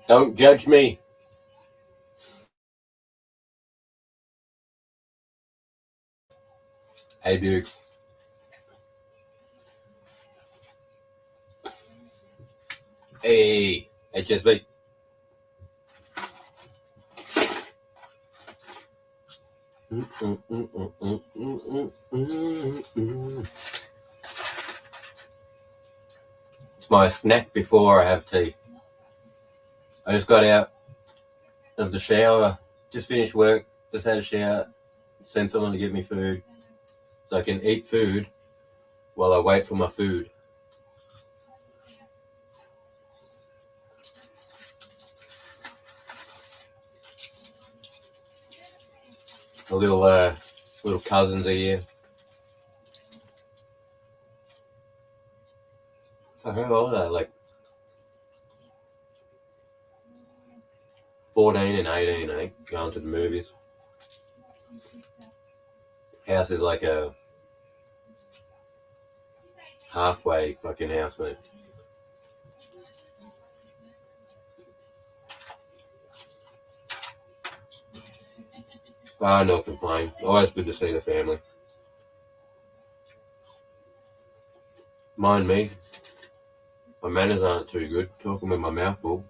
Don't judge me. Hey, Bukes. Hey, HSB. It's my snack before I have tea. I just got out of the shower, just finished work, just had a shower, sent someone to get me food so I can eat food while I wait for my food. A little cousins are here. So how old are they? Like 14 and 18, eh? Going to the movies. House is like a halfway fucking house, mate. No complaint. Always good to see the family. Mind me, my manners aren't too good. Talking with my mouth full.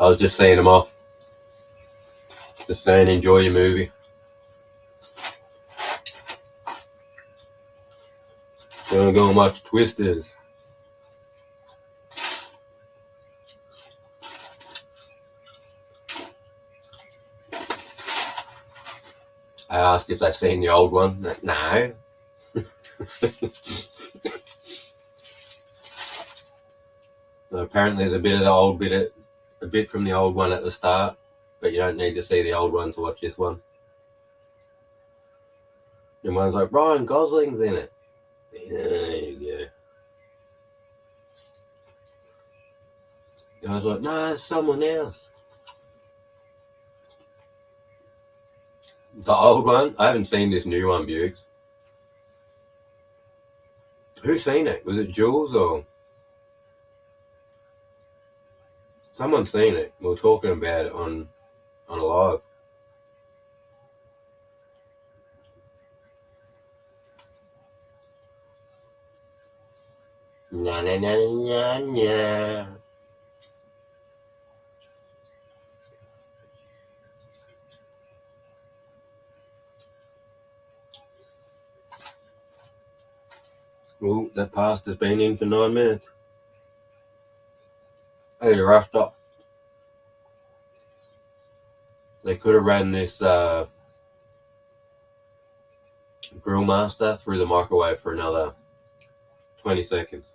I was just seeing them off. Just saying, enjoy your movie. Gonna go and watch Twisters. I asked if they've seen the old one. No. Apparently, there's a bit from the old one at the start, but you don't need to see the old one to watch this one. And one's like, Ryan Gosling's in it. There you go. I was like, no, it's someone else. The old one? I haven't seen this new one, Bukes. Who's seen it? Was it Jules or someone seen it? We were talking about it on a live. Na na na na na. Oh, that pasta's been in for 9 minutes. Hey, rushed up. They could have ran this grill master through the microwave for another 20 seconds.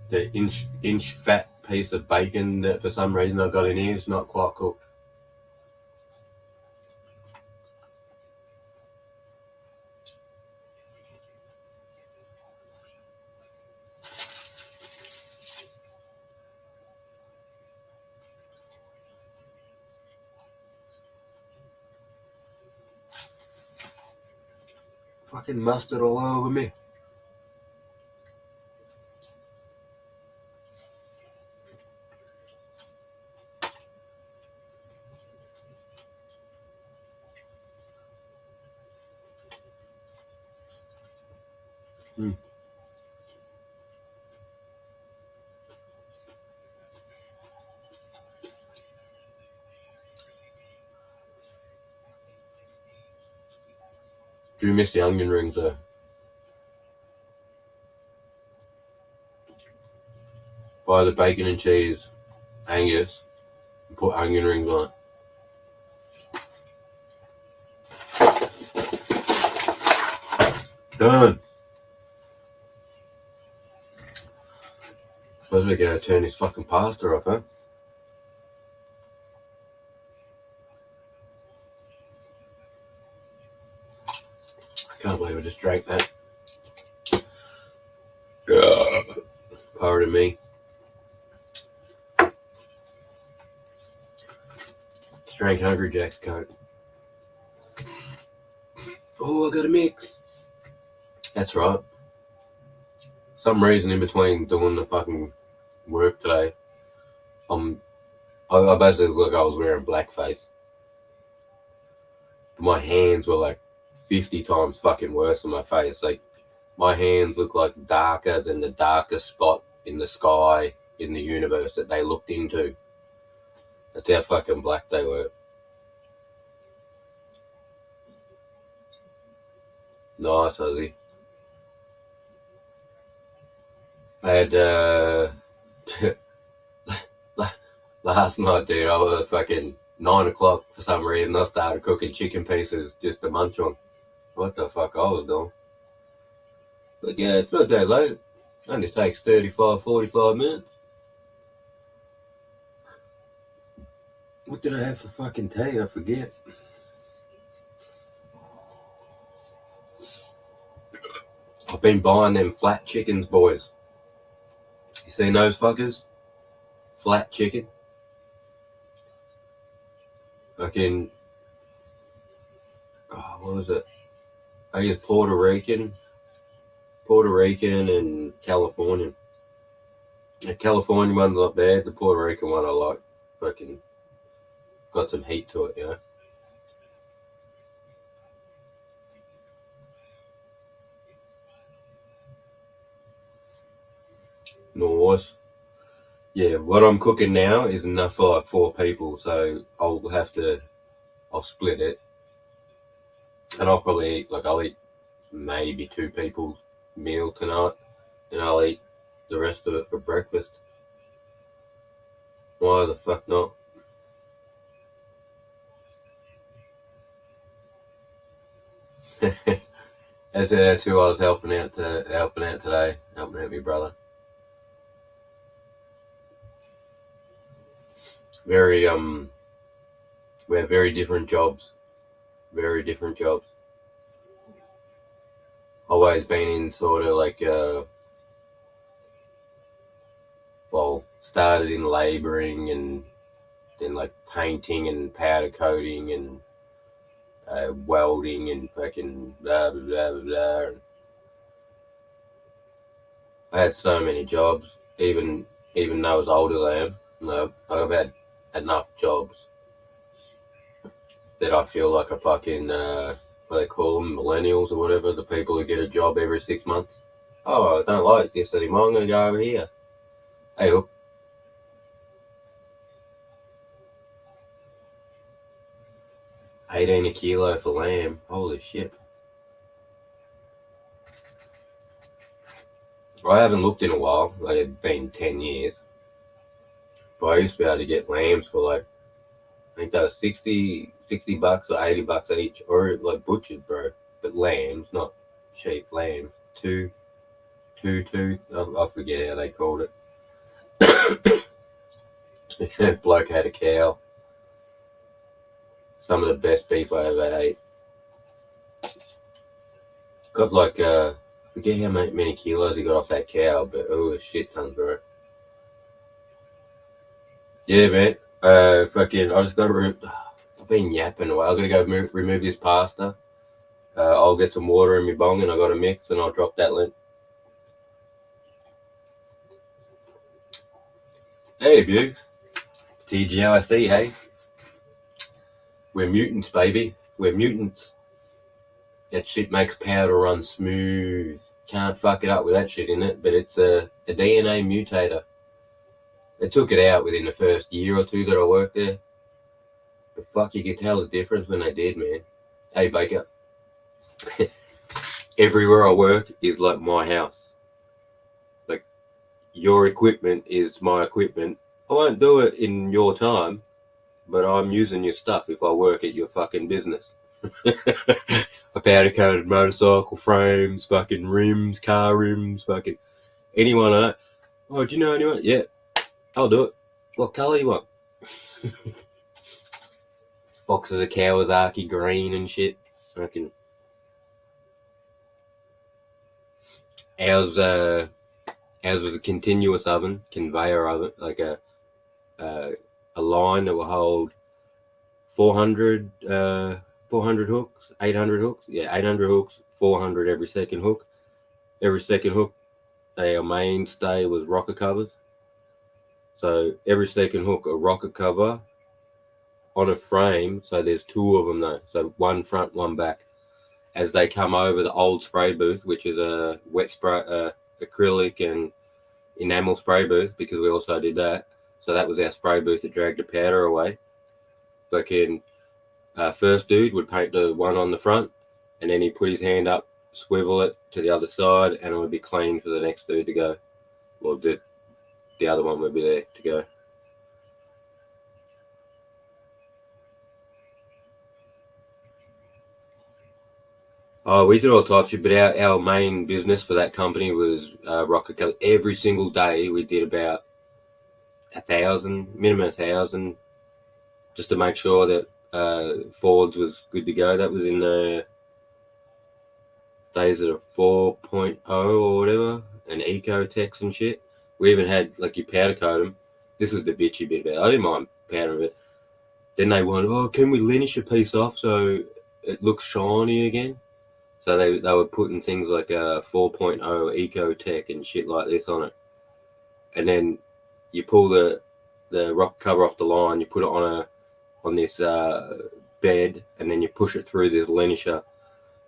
The inch fat piece of bacon that for some reason I've got in here is not quite cooked. fucking mustard all over me. Do miss the onion rings though? Buy the bacon and cheese Angus and put onion rings on it. Done. Suppose we gotta turn this fucking pasta off, huh? I can't believe I just drank that. Pardon me. Just drank Hungry Jack's Coke. Oh, I got a mix. That's right. Some reason in between doing the fucking work today, I basically looked like I was wearing blackface. My hands were like 50 times fucking worse than my face. Like, my hands look like darker than the darkest spot in the sky in the universe that they looked into. That's how fucking black they were. Nice, Ozzy. I had, last night, dude, I was fucking 9 o'clock for some reason. I started cooking chicken pieces just to munch on. What the fuck I was doing? But yeah, it's not that late. It only takes 45 minutes. What did I have for fucking tea? I forget. I've been buying them flat chickens, boys. You seen those fuckers? Flat chicken. Fucking, what was it? I guess Puerto Rican and Californian. The Californian one's not bad. The Puerto Rican one I like. Fucking got some heat to it, you know. Nice. Yeah, what I'm cooking now is enough for like 4 people, so I'll split it. And I'll eat maybe 2 people's meal tonight, and I'll eat the rest of it for breakfast. Why the fuck not? That's who I was helping out today, helping out my brother. We have very different jobs. Very different jobs. Always been in sort of like started in labouring and then like painting and powder coating and welding and fucking blah blah blah blah blah. I had so many jobs, even though I was older than I am. No, I've had enough jobs that I feel like a fucking what they call them, millennials or whatever, the people who get a job every 6 months. Oh, I don't like this anymore. I'm gonna go over here. Hey, up. 18 a kilo for lamb. Holy shit. I haven't looked in a while. Like, it's been 10 years. But I used to be able to get lambs for like, I think that was 60 bucks or 80 bucks each. Or like butchers, bro. But lambs, not cheap lambs. Two tooth. I forget how they called it. Bloke had a cow. Some of the best beef I ever ate. Got like, I forget how many kilos he got off that cow, but it was shit tons, bro. Yeah, man. Fucking, I just got to, I've been yapping away. I'm going to go remove this pasta. I'll get some water in my bong and I got a mix and I'll drop that lint. Hey, Bugh. TGIC, hey? We're mutants, baby. We're mutants. That shit makes powder run smooth. Can't fuck it up with that shit in it, but it's a DNA mutator. They took it out within the first year or two that I worked there. But fuck, you could tell the difference when they did, man. Hey, Baker. Everywhere I work is like my house. Like, your equipment is my equipment. I won't do it in your time, but I'm using your stuff if I work at your fucking business. A powder-coated motorcycle frames, fucking rims, car rims, fucking anyone. Oh, do you know anyone? Yeah, I'll do it. What colour you want? Boxes of Kawasaki green and shit. Fucking ours was a continuous oven, conveyor oven, like a line that will hold 400 hooks, 800 hooks. Yeah, 800 hooks, 400 every second hook. Every second hook, our mainstay was rocker covers. So every second hook, a rocker cover on a frame. So there's two of them though. So one front, one back. As they come over the old spray booth, which is a wet spray, acrylic and enamel spray booth, because we also did that. So that was our spray booth that dragged the powder away. Fucking first dude would paint the one on the front, and then he'd put his hand up, swivel it to the other side, and it would be clean for the next dude to go. Well, the other one would be there to go. Oh, we did all types of shit, but our main business for that company was rocket cover. Every single day we did about 1,000, minimum 1,000, just to make sure that Ford's was good to go. That was in the days of 4.0 or whatever, and Ecotex and shit. We even had, like, you powder coat them. This was the bitchy bit about it. I didn't mind powdering it. Then they wanted, oh, can we linish a piece off so it looks shiny again? So they were putting things like 4.0 Ecotech and shit like this on it. And then you pull the rock cover off the line, you put it on this bed, and then you push it through this linisher,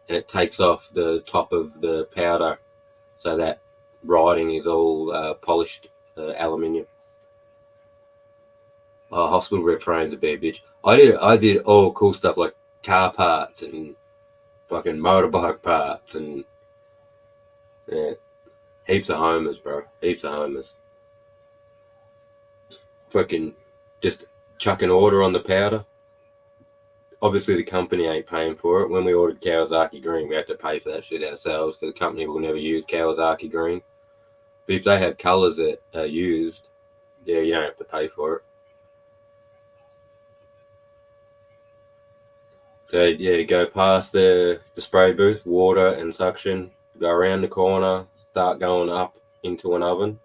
and it takes off the top of the powder, so that writing is all polished aluminium. Oh, hospital rep frames a bad bitch. I did all cool stuff like car parts and fucking motorbike parts and yeah, heaps of homers, bro. Heaps of homers. Fucking just chuck an order on the powder. Obviously, the company ain't paying for it. When we ordered Kawasaki green, we had to pay for that shit ourselves because the company will never use Kawasaki green. But if they have colours that are used, yeah, you don't have to pay for it. So yeah, to go past the spray booth, water and suction, go around the corner, start going up into an oven.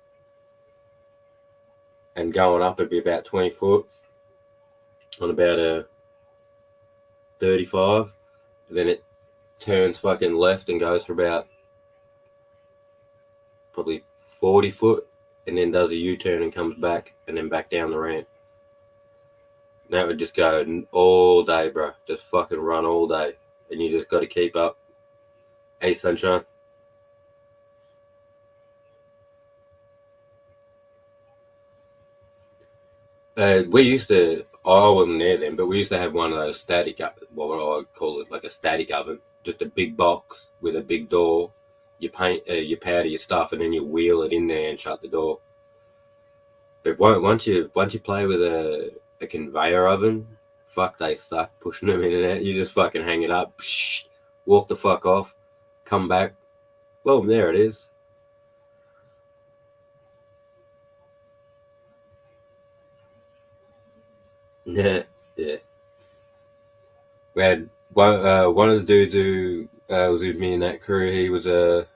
And going up it'd be about 20 foot on about a 35. And then it turns fucking left and goes for about probably 40 foot, and then does a U-turn and comes back, and then back down the ramp. And that would just go all day, bro. Just fucking run all day, and you just got to keep up. Hey, sunshine. We used to, I wasn't there then, but we used to have one of those static, what I call it, like a static oven, just a big box with a big door. You paint, you powder your stuff, and then you wheel it in there and shut the door. But once you play with a conveyor oven, fuck, they suck pushing them in and out. You just fucking hang it up, psh, walk the fuck off, come back. Well, there it is. Yeah, yeah. We had one of the dudes who was with me in that crew. He was a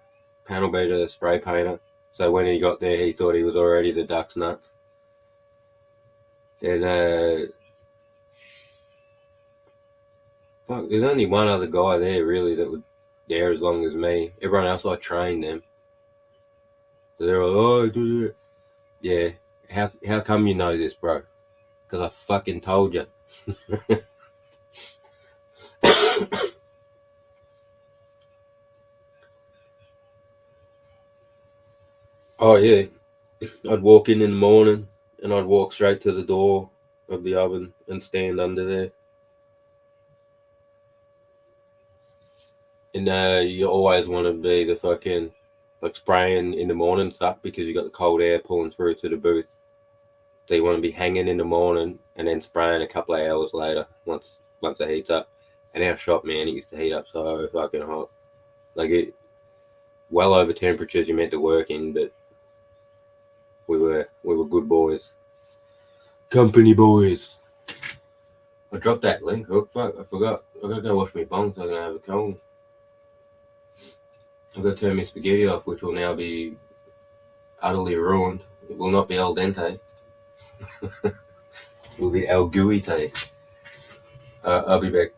panel beater spray painter. So when he got there, he thought he was already the duck's nuts. And Fuck, there's only one other guy there really that would dare as long as me. Everyone else, I trained them. So they're like, oh, I did it. Yeah. How come you know this, bro? Because I fucking told you. Oh, yeah. I'd walk in the morning and I'd walk straight to the door of the oven and stand under there. And you always want to be the fucking, like, spraying in the morning stuff because you got the cold air pulling through to the booth. So you want to be hanging in the morning and then spraying a couple of hours later once it heats up. And our shop, man, it used to heat up so fucking hot. Like, it well over temperatures you meant to work in, but we were good boys. Company boys. I dropped that link hook. Fuck, I forgot. I gotta go wash my bongs so I can have a cone. I've got to turn my spaghetti off, which will now be utterly ruined. It will not be al dente. It will be al gooey-te. I'll be back.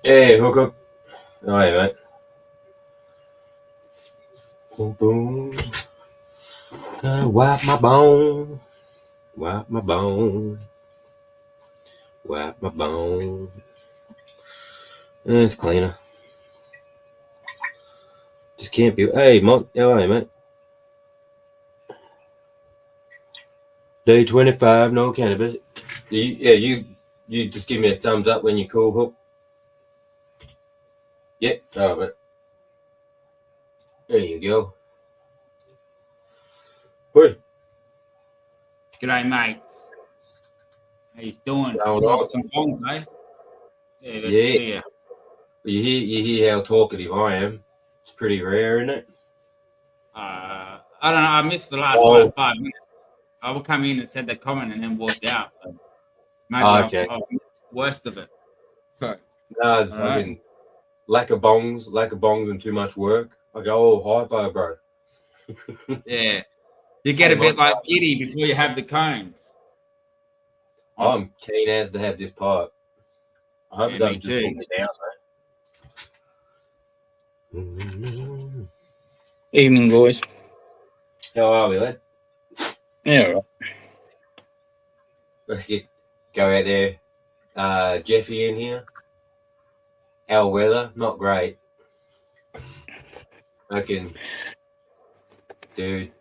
Hey, hook up. Oh, yeah, mate. Boom, boom. Gotta wipe my bone. Wipe my bone. Wipe my bone. It's cleaner. Just can't be. Hey, Mont. How are you, mate? Day 25, no cannabis. You just give me a thumbs up when you call, Hook. Yep. Oh, mate. There you go. Hey. G'day, mates. How you doing? Going Got on? some bongs, eh? Yeah, good to Yeah. see you. You hear how talkative I am. It's pretty rare, isn't it? I don't know. I missed the last Oh. 5 minutes. I will come in and said the comment and then walked out. So maybe Okay. I've missed the worst of it. So, No, fucking lack of bongs and too much work. I go all hypo, bro. yeah, you get a bit like giddy before you have the cones. I'm keen as to have this pipe. I hope it doesn't just put me down, though. Evening, boys. How are we, lad? Yeah, Let's go out there. Jeffy in here. our weather, not great. Dude,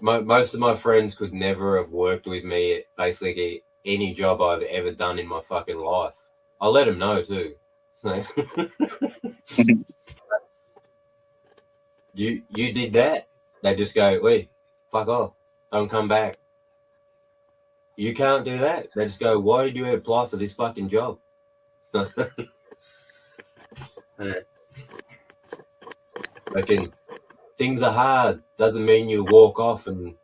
most of my friends could never have worked with me at basically any job I've ever done in my fucking life. I let them know too. you did that. They just go, wait, fuck off, don't come back. You can't do that. They just go, why did you apply for this fucking job? Fucking things are hard. Doesn't mean you walk off and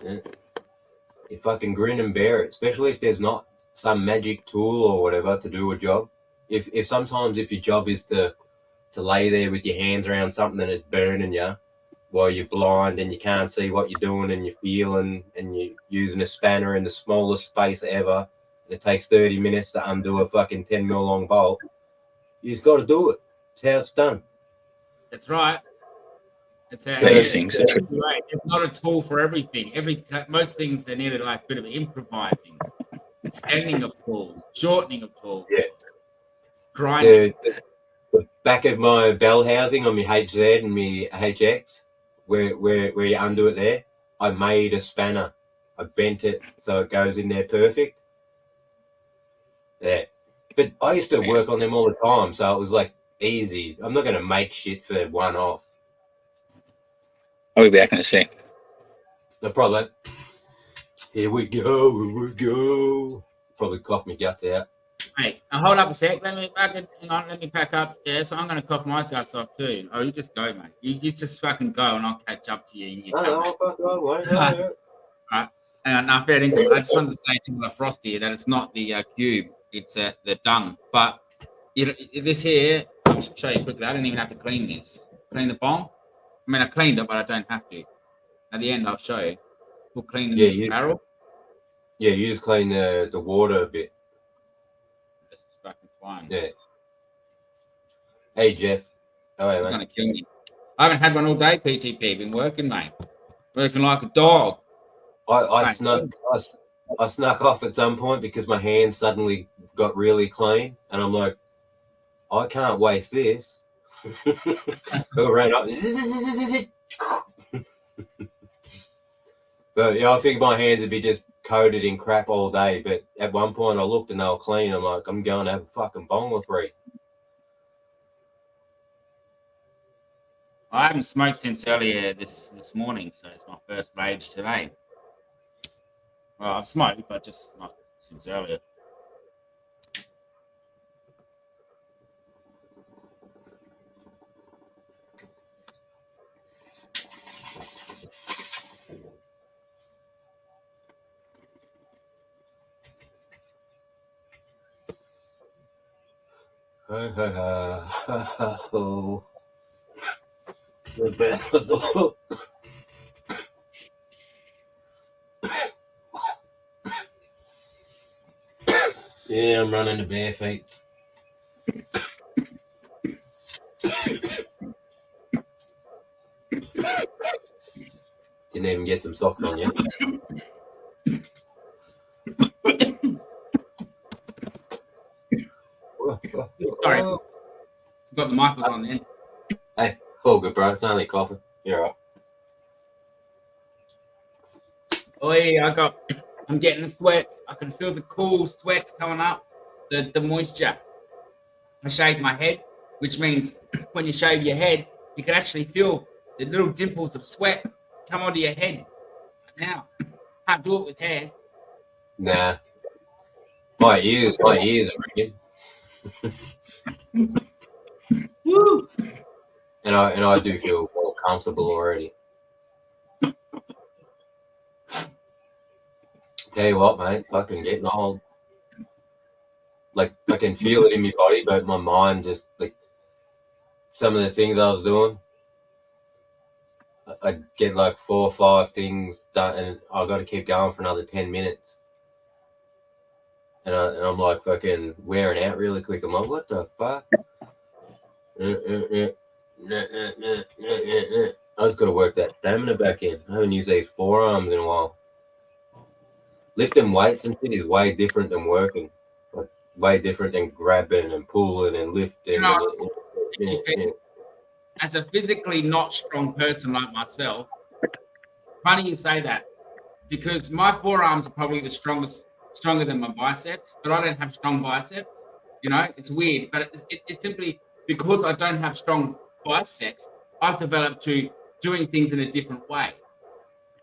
you fucking grin and bear it. Especially if there's not some magic tool or whatever to do a job. If sometimes if your job is to lay there with your hands around something and it's burning you while you're blind and you can't see what you're doing and you're feeling and you're using a spanner in the smallest space ever, and it takes 30 minutes to undo a fucking 10 mil long bolt, you just got to do it. That's how it's done. That's right. That's how it's not a tool for everything. Most things they needed like a bit of improvising, extending of tools, shortening of tools, grinding. The back of my bell housing on my HZ and my HX, where you undo it there, I made a spanner. I bent it so it goes in there perfect. Yeah. But I used to work on them all the time, so it was like easy. I'm not going to make shit for one off. I'll be back in a sec. No problem. Here we go. Probably cough my guts out. Hey, hold up a sec. Let me pack up. Yeah, so I'm going to cough my guts off too. Oh, you just go, mate. You just fucking go, and I'll catch up to you. Right. Now, fair income. I just wanted to say to the Frosty that it's not the cube; it's the dung. But this here, I'll show you quickly. I didn't even have to clean this. Clean the bong. I mean, I cleaned it, but I don't have to. At the end, I'll show you. We'll clean the barrel. Yeah, you just clean the water a bit. This is fucking fine. Yeah. Hey, Jeff. Oh, it's going to kill me. I haven't had one all day, PTP. Been working, mate. Working like a dog. I snuck off at some point because my hands suddenly got really clean, and I'm like, I can't waste this. I ran up. But yeah, I figured my hands would be just coated in crap all day. But at one point, I looked and they were clean. I'm like, I'm going to have a fucking bong or three. I haven't smoked since earlier this morning, so it's my first rage today. Well, I've smoked, but just not since earlier. Oh. Yeah, I'm running the bare feet. Didn't even get some socks on yet. Sorry. Got the mic on then. Hey, all good, bro. It's only coughing. You're right. Oh yeah, I'm getting the sweats. I can feel the cool sweats coming up, the moisture. I shaved my head, which means when you shave your head, you can actually feel the little dimples of sweat come onto your head. Now, can't do it with hair. Nah. My ears are ringing. Woo! And I do feel more comfortable already. Tell you what, mate, fucking getting old. Like, I can feel it in my body, but my mind just, like, some of the things I was doing, I get like 4 or 5 things done, and I got to keep going for another 10 minutes. And I'm like fucking wearing out really quick. I'm like, what the fuck? I just got to work that stamina back in. I haven't used these forearms in a while. Lifting weights and shit is way different than working. Like, way different than grabbing and pulling and lifting. As a physically not strong person like myself, funny you say that, because my forearms are probably the stronger than my biceps, but I don't have strong biceps. It's weird, but it's simply because I don't have strong biceps, I've developed to doing things in a different way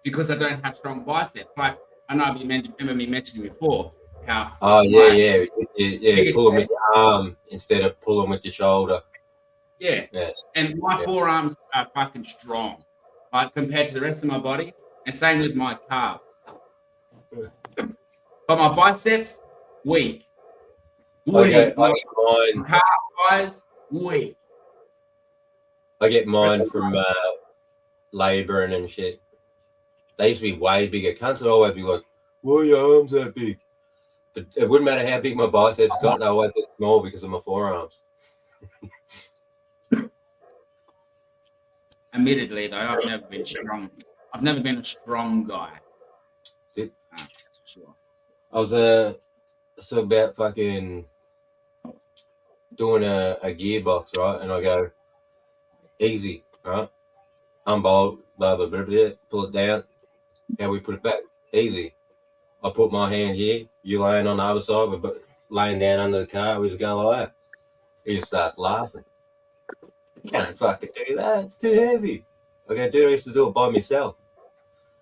because I don't have strong biceps. Like, I know you remember me mentioning before how. Oh yeah. Pull them with your arm instead of pulling with your shoulder. Yeah. And my forearms are fucking strong, like compared to the rest of my body, and same with my calves. But my biceps, weak. I get mine. Calf-wise, weak. I get mine from labouring and shit. They used to be way bigger. Cunts would always be like, "Why are your arms that big?" But it wouldn't matter how big my biceps got; they always look small because of my forearms. Admittedly, though, I've never been strong. I've never been a strong guy. That's for sure. I was so about fucking doing a gearbox, right? And I go, easy, right? Unbolt, blah, blah, blah, blah, pull it down. How we put it back? Easy. I put my hand here, you laying on the other side, but laying down under the car, we just go like that. He just starts laughing. Can't fucking do that, it's too heavy. I go, dude, I used to do it by myself.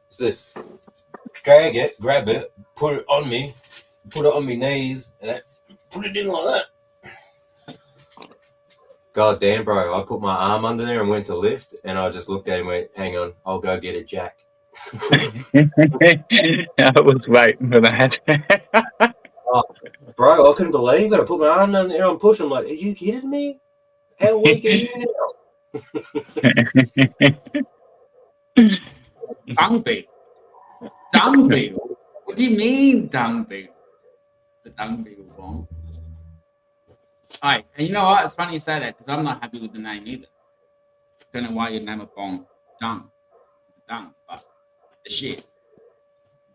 So drag it, grab it, put it on me, put it on my knees, and put it in like that. God damn, bro. I put my arm under there and went to lift, and I just looked at him and went, hang on, I'll go get a jack. I was waiting for that. Bro, I couldn't believe it. I put my arm under there and push him like, are you kidding me? How weak are you now? Dung beetle. Dung beetle? What do you mean, dung beetle? The dung beetle bong. Alright, and you know what? It's funny you say that because I'm not happy with the name either. Don't know why you name a bong dung. Dung, but the shit.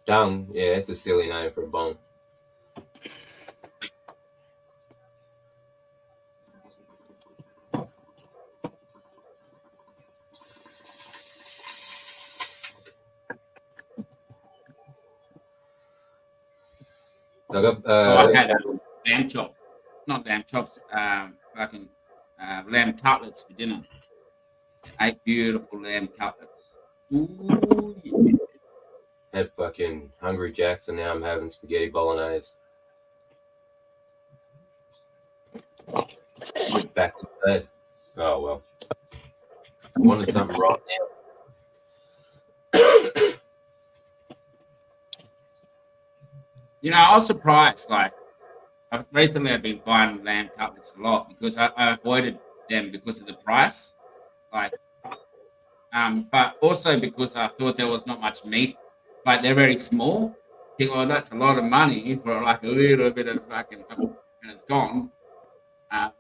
Dung, yeah, it's a silly name for a bong. I had lamb chop, not lamb chops, fucking lamb cutlets for dinner. 8 beautiful lamb cutlets. Ooh, yeah. Had fucking Hungry Jacks, and now I'm having spaghetti bolognese. Back in the day. Oh, well. I wanted something right now. I was surprised. Like, recently I've been buying lamb cutlets a lot because I avoided them because of the price. Like, but also because I thought there was not much meat. Like, they're very small. I think, well, that's a lot of money for like a little bit of fucking, and it's gone.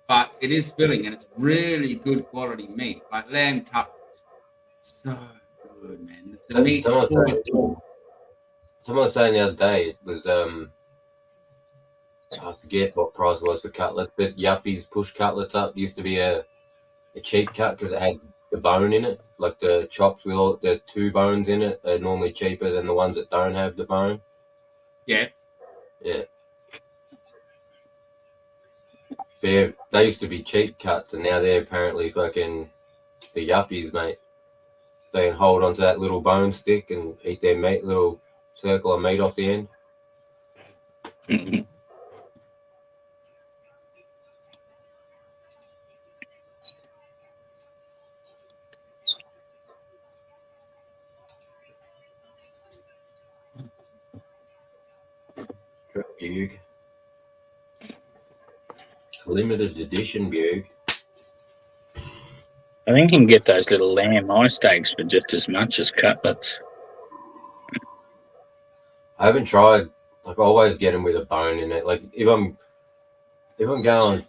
But it is filling and it's really good quality meat. Like lamb cutlets, so good, man. The meat. Someone was saying the other day it was I forget what price it was for cutlets, but Yuppies push cutlets up. It used to be a cheap cut because it had the bone in it. Like the chops with all the 2 bones in it are normally cheaper than the ones that don't have the bone. Yeah. Yeah. They used to be cheap cuts, and now they're apparently fucking the Yuppies, mate. They can hold onto that little bone stick and eat their meat, little circle of meat off the end. Bug. Limited edition Bug. I think you can get those little lamb eye steaks for just as much as cutlets. I haven't tried. Like, I always get them with a bone in it. Like, if I'm going,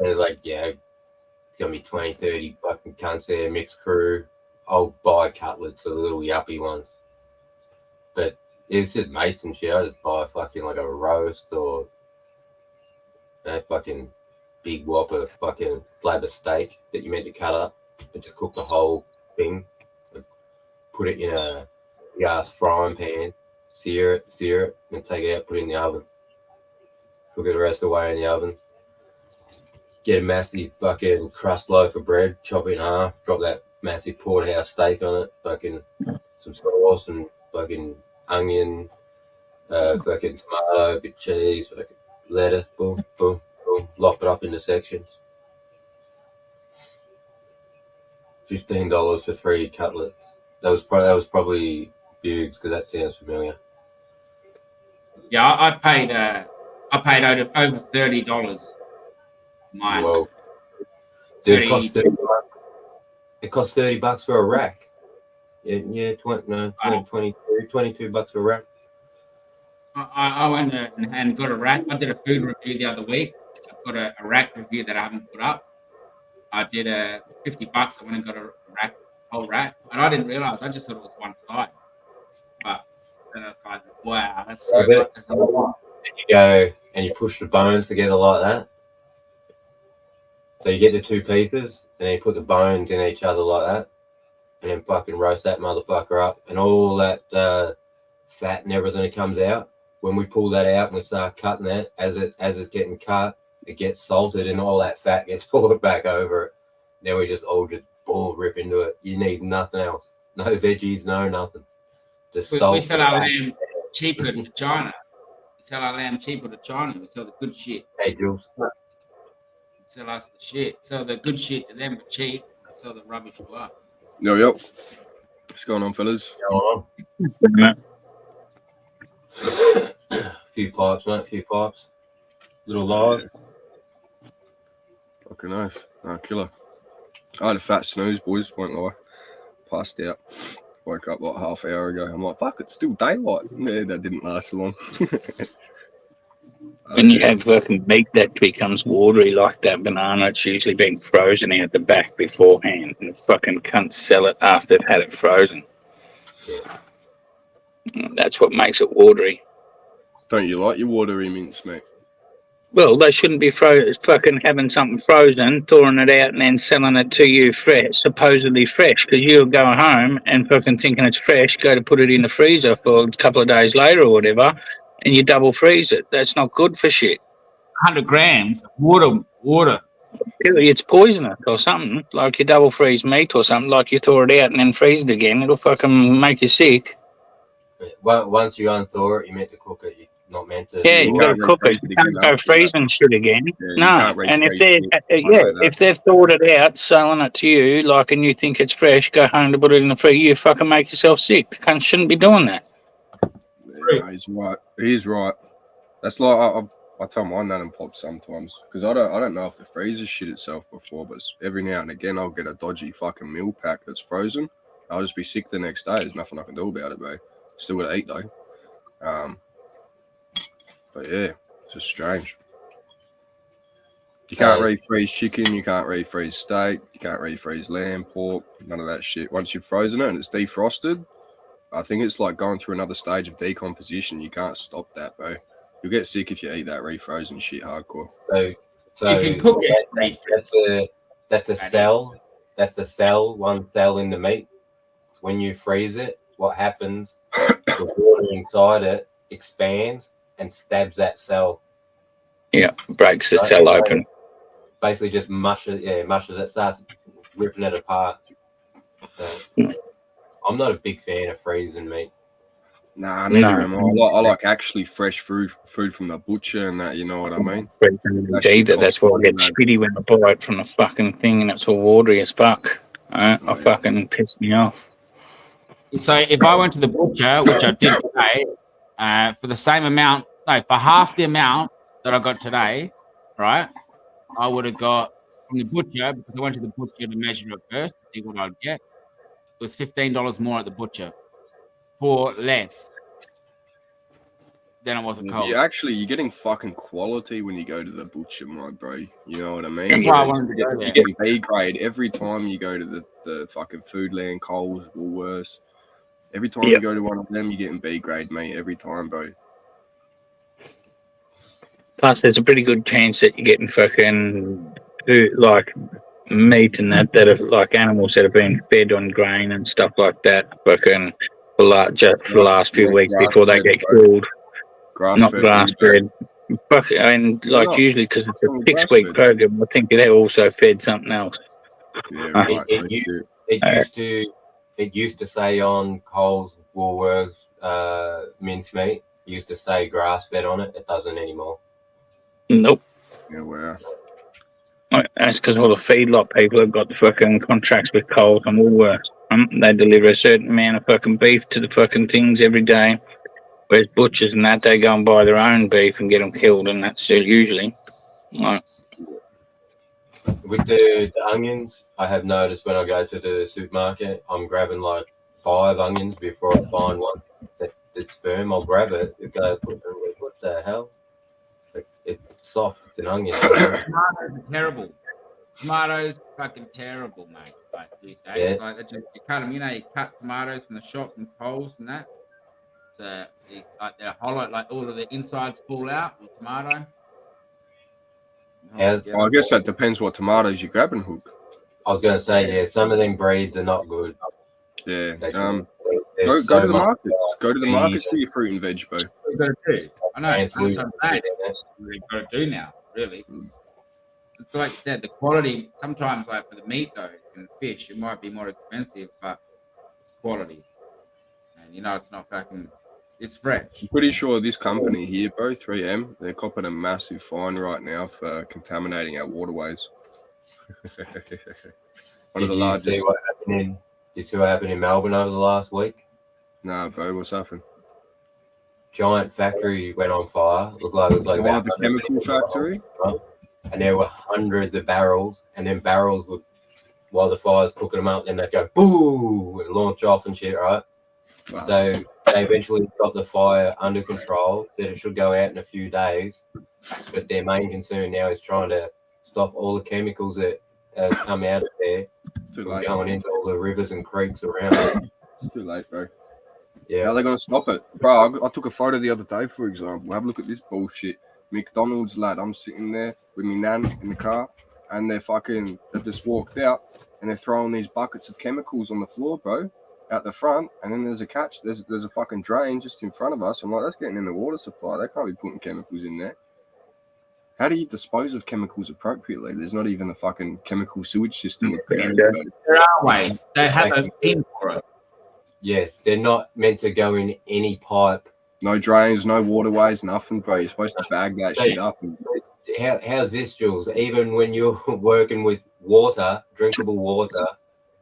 like, yeah, it's gonna be 20, 30 fucking cunts there, mixed crew. I'll buy cutlets of the little yuppie ones. But if it's just mates and shit, I just buy fucking like a roast or a fucking big whopper fucking slab of steak that you meant to cut up, but just cook the whole thing. Like, put it in a gas frying pan, sear it, and take it out, put it in the oven. Cook it the rest of the way in the oven. Get a massive fucking crust loaf of bread, chop it in half, drop that massive porterhouse steak on it, fucking some sauce and fucking onion, fucking tomato, a bit of cheese, fucking lettuce, boom, boom, boom, lop it up into sections. $15 for 3 cutlets. That was probably Bugs, because that sounds familiar. Yeah, I paid over $30. Mine. Whoa. Dude, it cost $30 for a rack. Yeah, 22 bucks a rack. I went and got a rack. I did a food review the other week. I've got a rack review that I haven't put up. I did a $50. I went and got a whole rack, and I didn't realize. I just thought it was one side. But then I was like, wow, that's so much. You go and you push the bones together like that. So you get the 2 pieces, and then you put the bones in each other like that, and then fucking roast that motherfucker up, and all that fat and everything that comes out. When we pull that out and we start cutting it, as it's getting cut, it gets salted, and all that fat gets poured back over it. Then we just all rip into it. You need nothing else. No veggies, no nothing. Just salt. We sell our lamb cheaper to China. We sell our lamb cheaper to China. We sell the good shit. Hey, Jules. Sell us the shit. Sell the good shit to them for cheap. Sell the rubbish to us. Yo. What's going on, fellas? Few pipes, mate. Few pipes. Little live. Fucking nice. Killer. I had a fat snooze, boys. Won't lie. Passed out. Woke up like half an hour ago. I'm like, fuck, it's still daylight. Yeah, that didn't last long. When you have fucking meat that becomes watery like that banana, it's usually been frozen out the back beforehand, and the fucking cunts sell it after they've had it frozen. That's what makes it watery. Don't you like your watery mince, mate? Well, they shouldn't be fucking having something frozen, thawing it out, and then selling it to you fresh, supposedly fresh, because you'll go home and fucking thinking it's fresh, go to put it in the freezer for a couple of days later or whatever, and you double freeze it. That's not good for shit. 100 grams water. It's poisonous or something, like you double freeze meat or something, like you thaw it out and then freeze it again. It'll fucking make you sick. Once you unthaw it, you meant to cook it. You're not meant to. Yeah, you got to cook it. You can't go freezing shit again. No, and if they've thawed it out, selling it to you, like, and you think it's fresh, go home to put it in the freezer, you fucking make yourself sick. The cunt shouldn't be doing that. Yeah, he's right. He's right. That's like I tell my nan and pop sometimes, because I don't know if the freezer shit itself before, but every now and again I'll get a dodgy fucking meal pack that's frozen. I'll just be sick the next day. There's nothing I can do about it, bro. Still gotta eat though. But yeah, it's just strange. You can't refreeze chicken, you can't refreeze steak, you can't refreeze lamb, pork, none of that shit. Once you've frozen it and it's defrosted, I think it's like going through another stage of decomposition. You can't stop that, bro. You'll get sick if you eat that refrozen shit hardcore. So you can cook it. That's a cell. That's a cell, one cell in the meat. When you freeze it, what happens? The water inside it expands and stabs that cell. Yeah, breaks the cell open. Basically, just mushes it, starts ripping it apart. So, I'm not a big fan of freezing meat. Nah, neither am I. I like actually fresh food from the butcher and that, you know what I mean? That's why I get shitty when I buy it from the fucking thing and it's all watery as fuck. I fucking piss me off. So if I went to the butcher, which I did today, for the same amount, for half the amount that I got today, right, I would have got from the butcher, because I went to the butcher to measure it first to see what I'd get. It was $15 more at the butcher for less than it was at Coles. You're getting fucking quality when you go to the butcher, my bro. You know what I mean? That's why I wanted to go there. You get B grade every time you go to the fucking Foodland, Coles, Woolworths. Every time you go to one of them, you're getting B grade, mate. Every time, bro. Plus, there's a pretty good chance that you're getting fucking like meat and that are like animals that have been fed on grain and stuff like that. Fucking for the last few weeks before they get killed. Not grass fed. And Why like not? usually because it's a Only 6-week grass-fed. program, I think they also fed something else. Yeah, right. It used to say on Coles, Woolworths, mincemeat. It used to say grass fed on it. It doesn't anymore. Nope. Yeah, wow. That's because all the feedlot people have got the fucking contracts with Coles and Woolworths. They deliver a certain amount of fucking beef to the fucking things every day. Whereas butchers and that, they go and buy their own beef and get them killed, and that's usually. Like, with the onions, I have noticed when I go to the supermarket, I'm grabbing like 5 onions before I find one that's firm. I'll grab it. Go, what the hell? It's soft. It's an onion. Tomatoes are terrible. Tomatoes fucking terrible, mate. Like these days, Yeah. like you cut them. You know, you cut tomatoes from the shop from Coles and that. So like they're hollow, like all of the insides fall out with tomato. Yeah. Well, I guess that depends what tomatoes you're grabbing, Hook. I was going to say, yeah, some of them breeds are not good. Yeah. Go to the markets. Go to the markets for your fruit and veg, bro. What you got to do? I know. Ants That's lose what shit I'm in there. you've got to do now, really. It's like you said, the quality. Sometimes, like for the meat though, and fish, it might be more expensive, but it's quality. And you know, it's not fucking. It's fresh. I'm pretty sure this company here, bro, 3M, they're copping a massive fine right now for contaminating our waterways. One of the largest. Did you see what happened in Melbourne over the last week? Nah, bro, what's happened? Giant factory went on fire. Looked like it was like about the chemical factory. And there were hundreds of barrels, and then barrels would, while the fire's cooking them up, then they'd go boo and launch off and shit, right? Wow. So they eventually got the fire under control. Said it should go out in a few days, but their main concern now is trying to stop all the chemicals that come out of there from going into all the rivers and creeks around it. It's too late, bro. Yeah. How are they going to stop it? Bro, I took a photo the other day, for example. Have a look at this bullshit. McDonald's, lad. I'm sitting there with my nan in the car, and they've just walked out, and they're throwing these buckets of chemicals on the floor, bro, out the front, and then there's a catch. There's a fucking drain just in front of us. I'm like, that's getting in the water supply. They can't be putting chemicals in there. How do you dispose of chemicals appropriately? There's not even a fucking chemical sewage system. There are ways. They have a pin for it. Yeah, they're not meant to go in any pipe. No drains, no waterways, nothing, bro. You're supposed to bag that shit up. How's this, Jules? Even when you're working with water, drinkable water,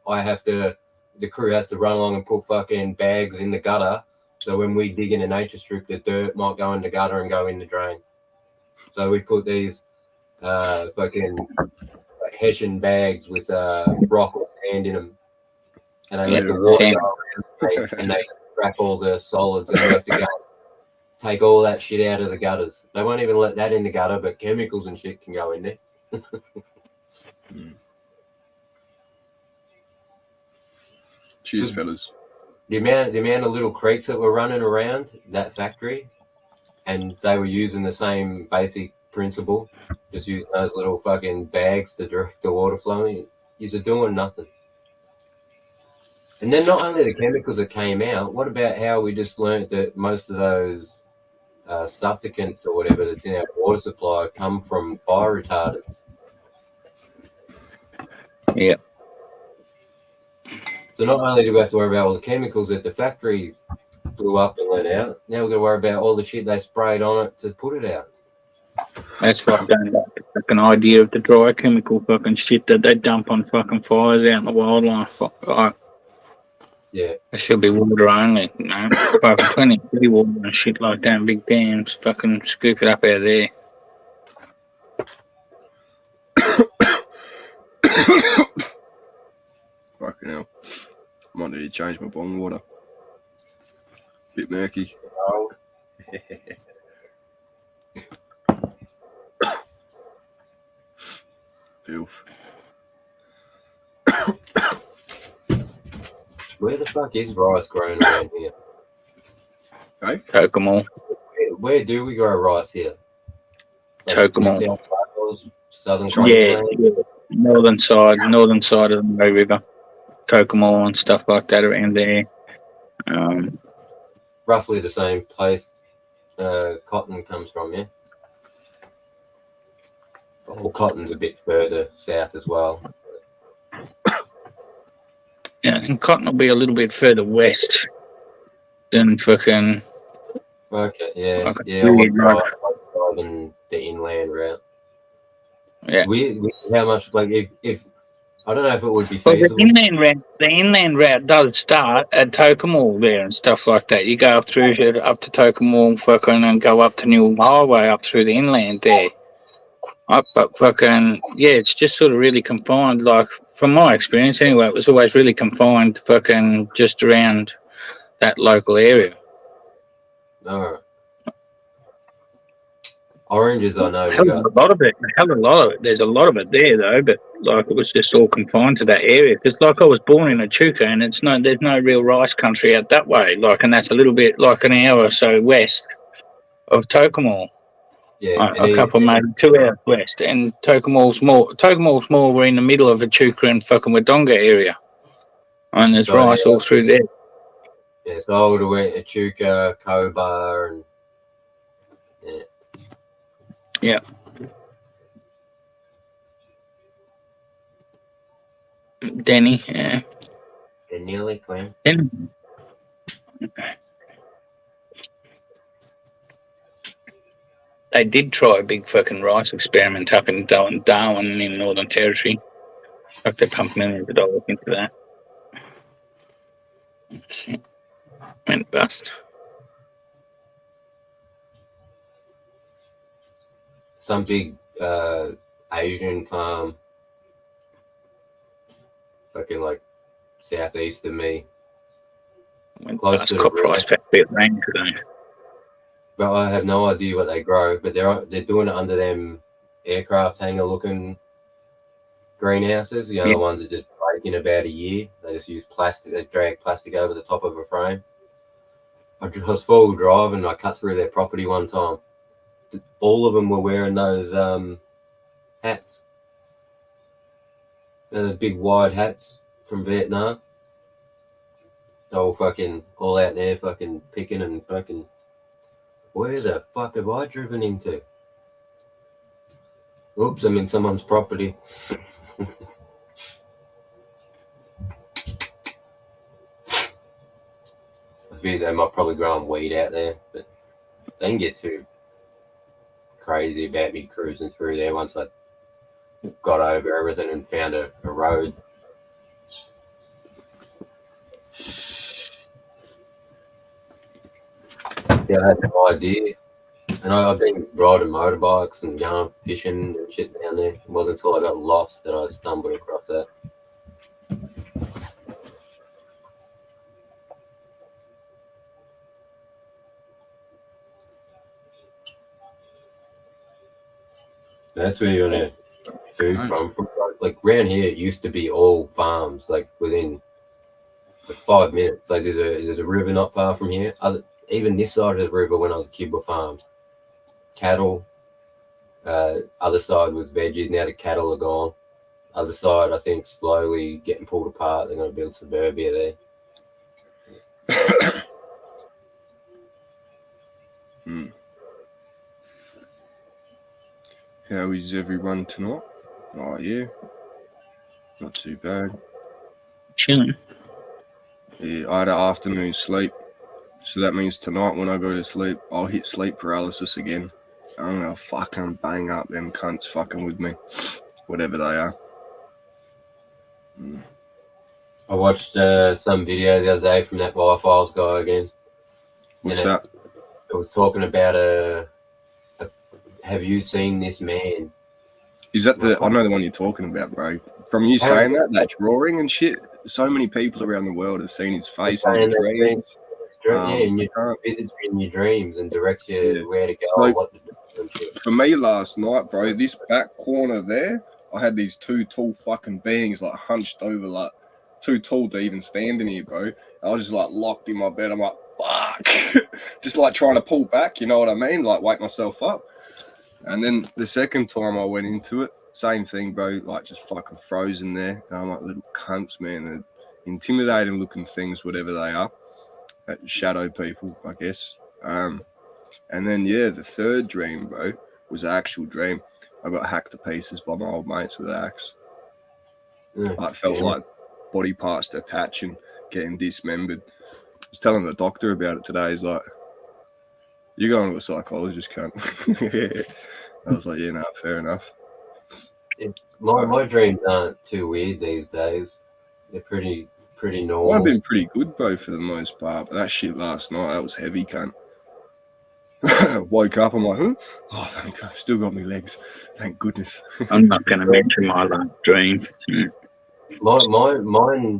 the crew has to run along and put fucking bags in the gutter. So when we dig in a nature strip, the dirt might go in the gutter and go in the drain. So we put these fucking Hessian bags with rock or sand in them. And they let the water go around and they trap all the solids and they have to go take all that shit out of the gutters. They won't even let that in the gutter, but chemicals and shit can go in there. Cheers, fellas. The amount of little creeks that were running around that factory, and they were using the same basic principle, just using those little fucking bags to direct the water flowing. You're doing nothing. And then not only the chemicals that came out, what about how we just learnt that most of those suffocants or whatever that's in our water supply come from fire retardants? Yeah. So not only do we have to worry about all the chemicals that the factory blew up and let out, now we've got to worry about all the shit they sprayed on it to put it out. That's what going back to the fucking idea of the dry chemical fucking shit that they dump on fucking fires out in the wildlife. Yeah. It should be water only, you know. Fucking plenty of city water and shit like that, and big dams, fucking scoop it up out of there. Fucking hell. Might need to change my bong water. Bit murky. Oh. Filth. Where the fuck is rice grown around here? Hey? Coke 'em all. Where do we grow rice here? Tokemall. New South Wales, Southern Yeah, Queensland. yeah, northern side of the Murray River, Tokemall and stuff like that around there. Roughly the same place cotton comes from, yeah. Well, cotton's a bit further south as well. Yeah, and cotton will be a little bit further west than fucking. Okay, yeah, Like yeah. I weird, like, like driving the inland route. yeah. How much? Like, if I don't know if it would be Well, feasible. the inland route does start at Tokemall there and stuff like that. You go up to Tokemall, fucking, and go up to New Highway up through the inland there. But fucking, yeah, it's just sort of really confined. Like, from my experience anyway, it was always really confined, fucking, just around that local area. No. Oranges, I know Hell we of got. a lot of it. Hell of a lot of it. There's a lot of it there though, but like it was just all confined to that area. Because like I was born in Echuca, and there's no real rice country out that way. Like, and that's a little bit like an hour or so west of Tokemall. Yeah, A couple, maybe 2 hours west, and Tokemall's more. We're in the middle of Echuca and fucking Wodonga area, and there's so, rice all through there. yeah, so I would have went to Echuca, Cobar, and Yeah. Denny, yeah. they're nearly clean. Denny. They did try a big fucking rice experiment up in Darwin in Northern Territory. Like they pumped millions of dollars into that. Shit. Went bust. Some big Asian farm, fucking like southeast of me. Went Close bust. to the Cop river. price factory at rain today. But I have no idea what they grow. But they're doing it under them aircraft hangar looking greenhouses. You know, Yeah. the ones that just break in about a year. They just use plastic. They drag plastic over the top of a frame. I was full drive and I cut through their property one time. All of them were wearing those hats. You know, the big wide hats from Vietnam. They were fucking all out there fucking picking and fucking. Where the fuck have I driven into? Oops, I'm in someone's property. I think they might probably grow weed out there, but they didn't get too crazy about me cruising through there once I got over everything and found a road. Yeah, I had no idea. And I've been riding motorbikes and going fishing and shit down there. It wasn't until I got lost that I stumbled across that. That's where you're gonna food from. Like around here, it used to be all farms. Like within 5 minutes. Like there's a river not far from here. Even this side of the river, when I was a kid, were farms. Cattle. Other side was veggies. Now the cattle are gone. Other side, I think, slowly getting pulled apart. They're going to build suburbia there. How is everyone tonight? Oh, yeah. Not too bad. Chilling. Yeah, I had an afternoon sleep. So that means tonight when I go to sleep, I'll hit sleep paralysis again. I'm going to fucking bang up them cunts fucking with me. Whatever they are. I watched some video the other day from that Y-Files guy again. What's that? It was talking about have you seen this man? Is that I know the one you're talking about, bro. From you saying that drawing and shit, so many people around the world have seen his face in their dreams. And you visit you in your dreams and direct you where to go and what to do and shit. For me last night, bro, this back corner there, I had these two tall fucking beings like hunched over, like too tall to even stand in here, bro. I was just like locked in my bed. I'm like, fuck. Just like trying to pull back, you know what I mean? Like wake myself up. And then the second time I went into it, same thing, bro. Like just fucking frozen there. And I'm like, little cunts, man. They're intimidating looking things, whatever they are. Shadow people, I guess. And then the third dream, bro, was an actual dream. I got hacked to pieces by my old mates with an axe. I felt like body parts detaching, getting dismembered. I was telling the doctor about it today. He's like, "You're going to a psychologist, cunt." I was like, "Yeah, no, fair enough." My dreams aren't too weird these days. They're pretty normal. I've been pretty good, bro, for the most part. But that shit last night, that was heavy, cunt. Woke up, I'm like, huh? Oh, thank God, still got my legs. Thank goodness. I'm not going to mention my last dream. Mine,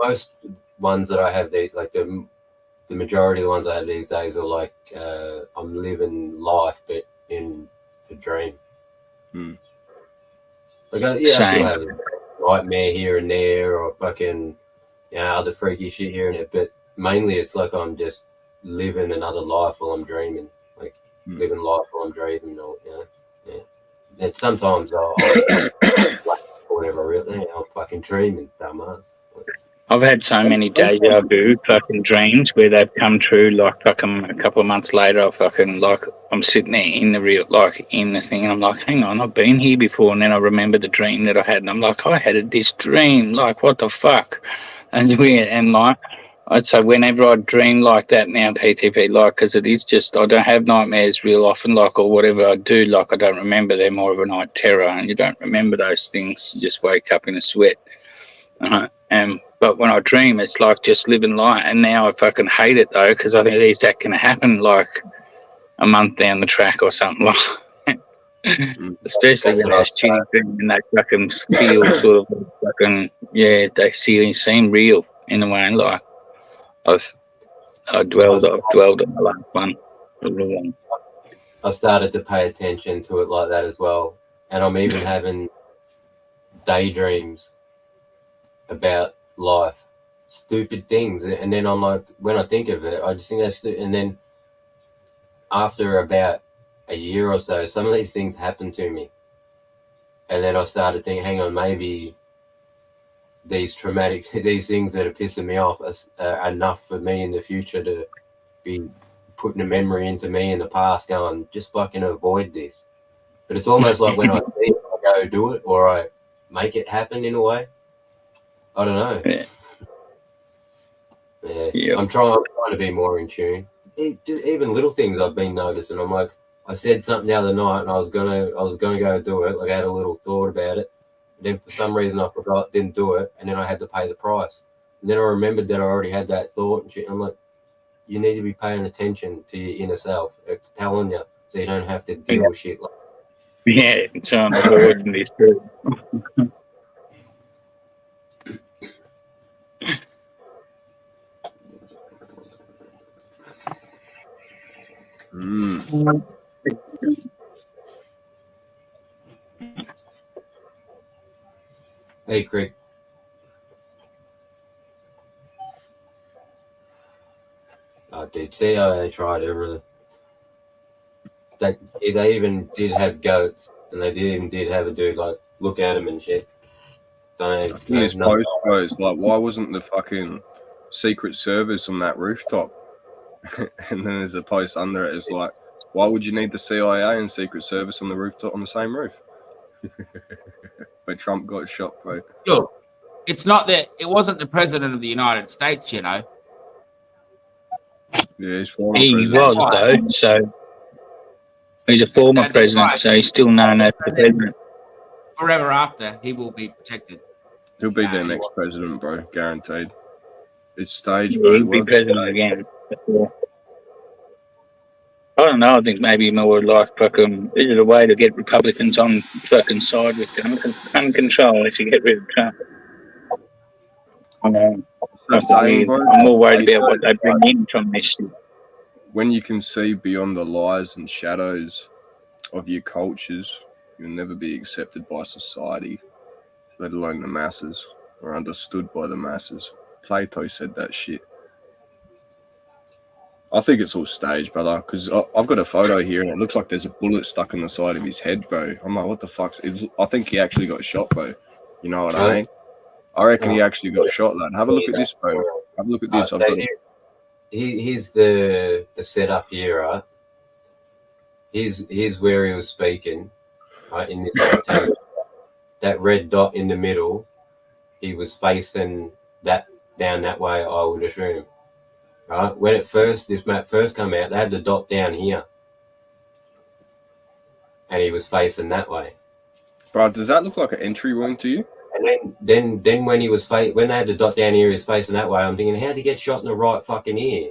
most ones that I have, like the majority of the ones I have these days are like I'm living life, but in a dream. Like I still have a nightmare here and there, or fucking other freaky shit here and there. But mainly, it's like I'm just living another life while I'm dreaming, like living life while I'm dreaming. Or, And sometimes I'll whatever, really, I'm fucking dreaming, dumbass. I've had so many deja vu fucking dreams where they've come true. Like fucking a couple of months later, I'm sitting there in the real, like in the thing, and I'm like, hang on, I've been here before, and then I remember the dream that I had, and I'm like, I had this dream, like what the fuck, and it's weird, and like. I'd say whenever I dream like that now, PTP, like, because it is just, I don't have nightmares real often, like, or whatever I do, like, I don't remember. They're more of a night terror, and you don't remember those things. You just wake up in a sweat. But when I dream, it's like just living life. And now I fucking hate it, though, because I think is that going to happen, like, a month down the track or something like that. Especially when those shitty dreams and they fucking feel sort of fucking, they seem real in a way, like. I've dwelled on the last one. I've started to pay attention to it like that as well, and I'm even having daydreams about life, stupid things, and then I'm like, when I think of it, I just think that's stupid. And then after about a year or so, some of these things happen to me, and then I started thinking, hang on, maybe these things that are pissing me off are enough for me in the future to be putting a memory into me in the past going, just fucking avoid this. But it's almost like when I see it, I go do it, or I make it happen in a way. I don't know. Yeah. I'm trying to be more in tune. Even little things I've been noticing. I'm like, I said something the other night and I was gonna go do it. Like I had a little thought about it. Then for some reason I forgot, didn't do it, and then I had to pay the price. And then I remembered that I already had that thought and shit. I'm like, you need to be paying attention to your inner self. It's telling you, so you don't have to deal with shit like that. Yeah, it's on avoiding this too. Hey, Craig. Oh, dude, CIA tried everything. They even did have goats, and they did have a dude like look at him and shit. In this post goes like, why wasn't the fucking Secret Service on that rooftop? And then there's a post under it is like, why would you need the CIA and Secret Service on the rooftop on the same roof? When Trump got shot, bro. Sure. It's not that it wasn't the president of the United States, you know. Yeah, he's former He president. was though, so he's a former president, so he's still known as the president. Forever after, he will be protected. He'll be their next president, bro, guaranteed. It's staged, bro. He'll be president again. I don't know. I think maybe more like fucking. Is it a way to get Republicans on fucking side with gun control if you get rid of Trump? I know. I'm more worried about what they bring in from this. When you can see beyond the lies and shadows of your cultures, you'll never be accepted by society, let alone the masses, or understood by the masses. Plato said that shit. I think it's all staged, brother, because I've got a photo here and it looks like there's a bullet stuck in the side of his head, bro. I'm like, what the fuck? I think he actually got shot, bro. You know what I mean? I reckon he actually got shot, lad. Have a look at this, bro. Have a look at this. So here's the setup here, right? Here's where he was speaking, right? In this that red dot in the middle, he was facing that down that way, I would assume. Right? When this map first came out, they had the dot down here. And he was facing that way. Bro, does that look like an entry wound to you? And then when he was when they had the dot down here, he was facing that way. I'm thinking, how'd he get shot in the right fucking ear?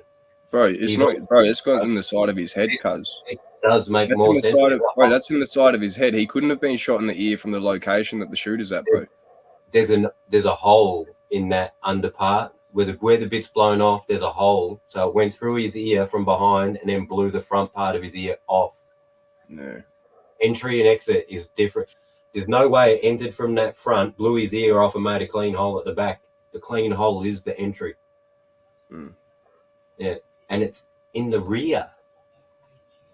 Bro, it's not, bro. It's got in the side of his head, cuz. It does make more sense. Bro, that's in the side of his head. He couldn't have been shot in the ear from the location that the shooter's at, bro. There's a hole in that under part where the bit's blown off. There's a hole, so it went through his ear from behind and then blew the front part of his ear off. No. Entry and exit is different. There's no way it entered from that front, blew his ear off, and made a clean hole at the back. The clean hole is the entry. Yeah, and it's in the rear.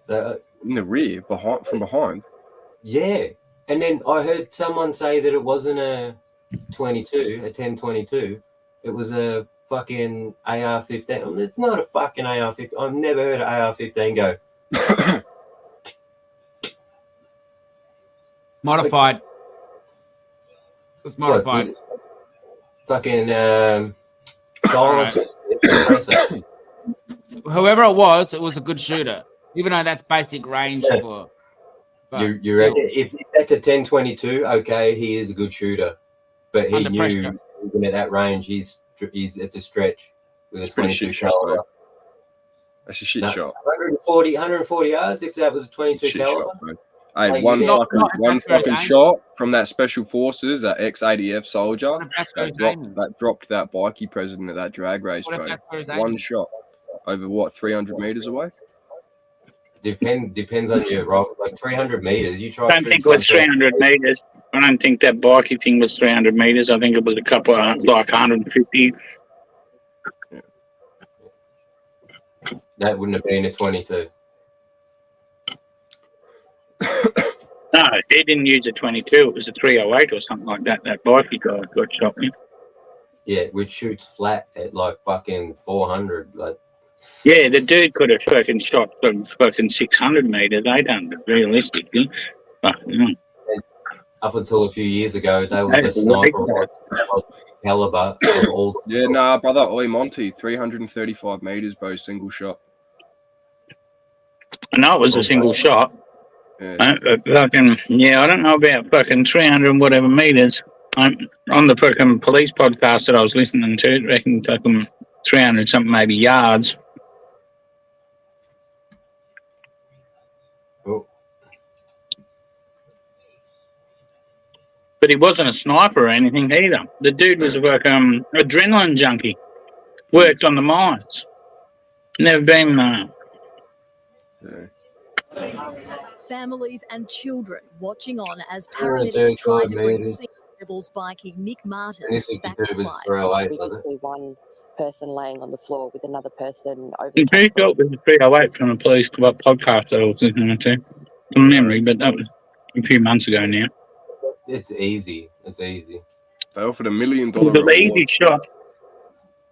So, in the rear, from behind. Yeah, and then I heard someone say that it wasn't a 10-22. It was a fucking AR-15. It's not a fucking AR-15. I've never heard an AR-15 go. Modified. It was modified. Fucking silence. Whoever it was a good shooter. Even though that's basic range for. You reckon if that's a 10-22, okay, he is a good shooter, but he knew even at that range, he's it's a stretch with a 22 caliber. That's a shit shot. 140 yards if that was a 22 caliber. Shot, hey, one fucking shot from that Special Forces, that ex-ADF soldier that dropped that bikie president at that drag race, bro. One shot over what, 300 meters away? Depends on your role. Like 300 meters, you try. I don't think it was 300 meters. I don't think that bikie thing was 300 meters. I think it was a couple of, like 150. Yeah. That wouldn't have been a 22. No, he didn't use a 22. It was a 308 or something like that. That bikie guy got shot with. Yeah, which shoots flat at like fucking 400. Like. Yeah, the dude could have fucking shot from fucking 600 meters, 800, realistically. But, up until a few years ago, they were the sniper caliber of all. Yeah, nah, brother, Oi Monty, 335 meters, bro, single shot. I know it was a single shot. Yeah. I don't know about fucking 300 and whatever meters. On the fucking police podcast that I was listening to, I reckon fucking 300 something maybe yards. Oh. But he wasn't a sniper or anything either. The dude was a adrenaline junkie. Worked on the mines. Never been. Families and children watching on as paramedics try to bring Rebels bikie Nick Martin back to life. One person laying on the floor with another person over. I'm pretty sure it was a 308 from a police podcast that I was listening to. From memory, but that was a few months ago now. It's easy. They offered $1 million. The easy shot.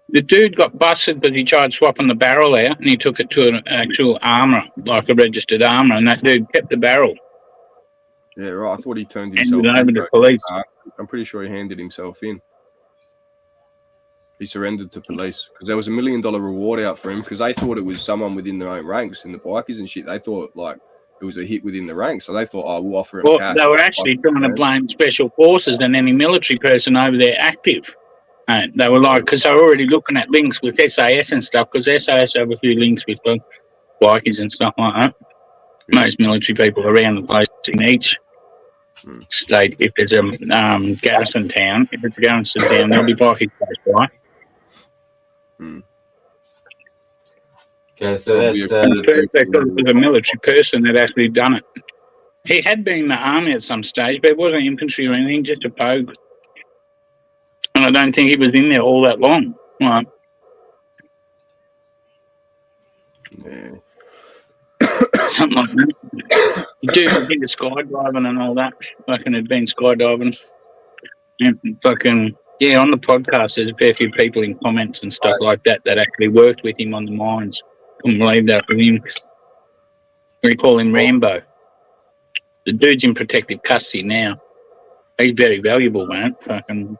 The dude got busted because he tried swapping the barrel out and he took it to an actual armourer, like a registered armourer, and that dude kept the barrel. Yeah, right. I thought he turned himself in. Over to police. I'm pretty sure he handed himself in. He surrendered to police because there was $1 million reward out for him because they thought it was someone within their own ranks in the bikies and shit. They thought like it was a hit within the ranks, so they thought, "Oh, we'll offer him cash." They were actually trying to blame Special Forces and any military person over there active. They were like, because they were already looking at links with SAS and stuff, because SAS have a few links with the bikies and stuff like that. Yeah. Most military people around the place in each state, if there's a garrison town, if it's a garrison town, there'll be bikies close by. Okay, so that's they thought it was a military person that actually done it. He had been in the army at some stage, but it wasn't infantry or anything, just a pogue. And I don't think he was in there all that long. Right. Yeah. Something like that. You do into skydiving and all that. Fucking had been skydiving. And fucking, yeah, on the podcast, there's a fair few people in comments and stuff like that that actually worked with him on the mines. Couldn't believe that with him. We call him Rambo. The dude's in protective custody now. He's very valuable, man. Fucking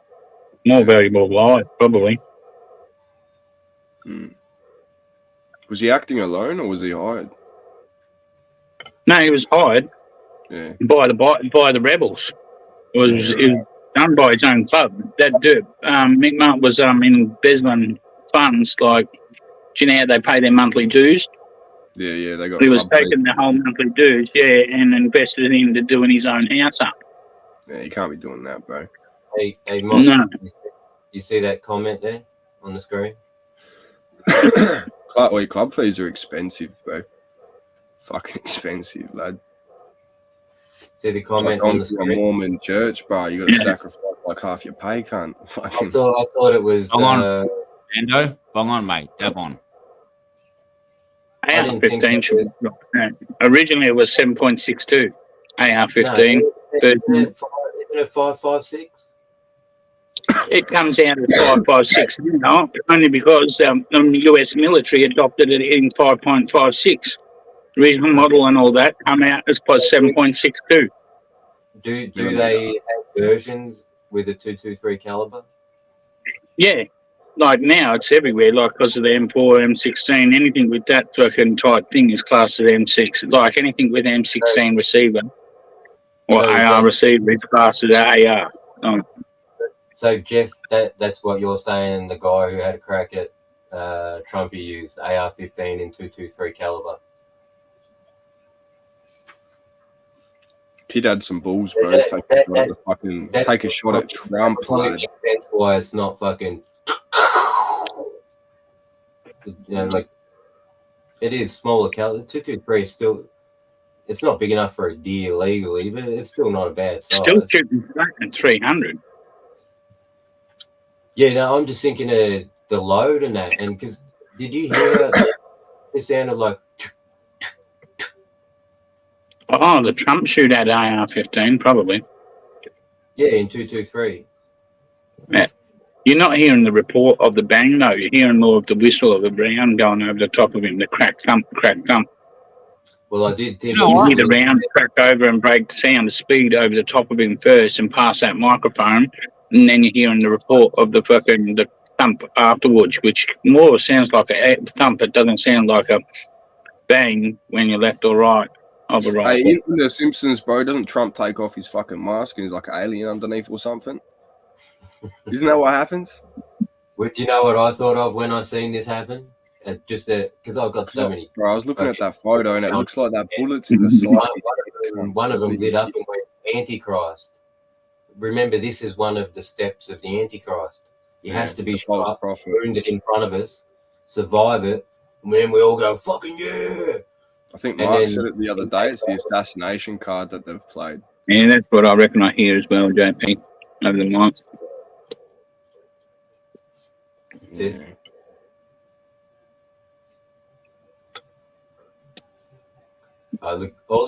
more valuable alive, probably. Was he acting alone or was he hired? No, he was hired Yeah. by the rebels. It was done by his own club. That dude, Mick Mark was embezzling funds. Like, do you know how they pay their monthly dues? Yeah, they got. He was taking the whole monthly dues, and invested it into doing his own house up. Yeah, you can't be doing that, bro. Hey, Mark, No. you see that comment there on the screen? Club fees are expensive, bro. Fucking expensive, lad. See the comment like on the a screen? Mormon church, bro. You got to sacrifice like half your pay, cunt. I thought it was. Bong on, Ando. Bong on, mate. Dab on. AR-15 originally it was 7.62. AR-15. Isn't it 5.56? It comes out at 5.56 now, only because the US military adopted it in 5.56. Regional model and all that come out as plus 7.62. Do they have versions with a 223 caliber? Yeah, like now it's everywhere, like because of the M4, M16, anything with that fucking type thing is classed as M6. Like anything with M16 receiver or AR receiver is classed as AR. So Jeff, that's what you're saying. The guy who had a crack at Trump, he used AR-15 in 223 caliber. Kid had some balls, bro. Take a shot at Trump. That's why it's not fucking. Like it is smaller caliber. 223 is still. It's not big enough for a deer legally, but it's still not a bad size. Still shooting flat at 300. Yeah, no, I'm just thinking of the load and that. And because did you hear it sounded like. Oh, the Trump shoot at AR-15, probably. Yeah, in 223. Yeah. You're not hearing the report of the bang, though. You're hearing more of the whistle of the round going over the top of him, the crack thump, crack thump. Well, I did think... You hear the round crack over and break the sound of speed over the top of him first and pass that microphone, and then you're hearing the report of the thump afterwards, which more sounds like a thump. It doesn't sound like a bang when you're left or right. Hey, in The Simpsons, bro, doesn't Trump take off his fucking mask and he's like an alien underneath or something? Isn't that what happens? Do you know what I thought of when I seen this happen? Just that, because I've got so many. Bro, I was looking at that photo and it looks like that bullet's in the side. One of them lit up and went Antichrist. Remember, this is one of the steps of the Antichrist. He has to be shot, wounded in front of us, survive it, and then we all go, fucking yeah! I think Mark said it the other day. It's the assassination card that they've played. Yeah, that's what I reckon I hear as well, JP, over the mic. Yeah. Look, all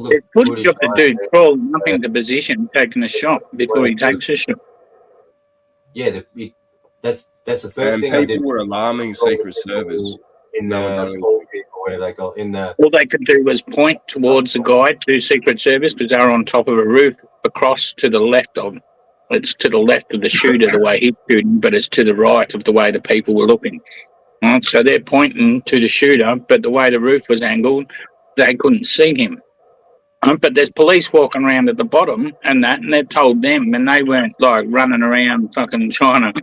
the it's good job to do. Crawling up into position, taking a shot before he takes a shot. Yeah, that's the first thing I did. People were alarming Secret Service. In the all they could do was point towards the guy to Secret Service because they were on top of a roof across to the left of. It's to the left of the shooter the way he's shooting, but it's to the right of the way the people were looking. Right, so they're pointing to the shooter, but the way the roof was angled, they couldn't see him. But there's police walking around at the bottom and they told them, and they weren't like running around fucking trying to.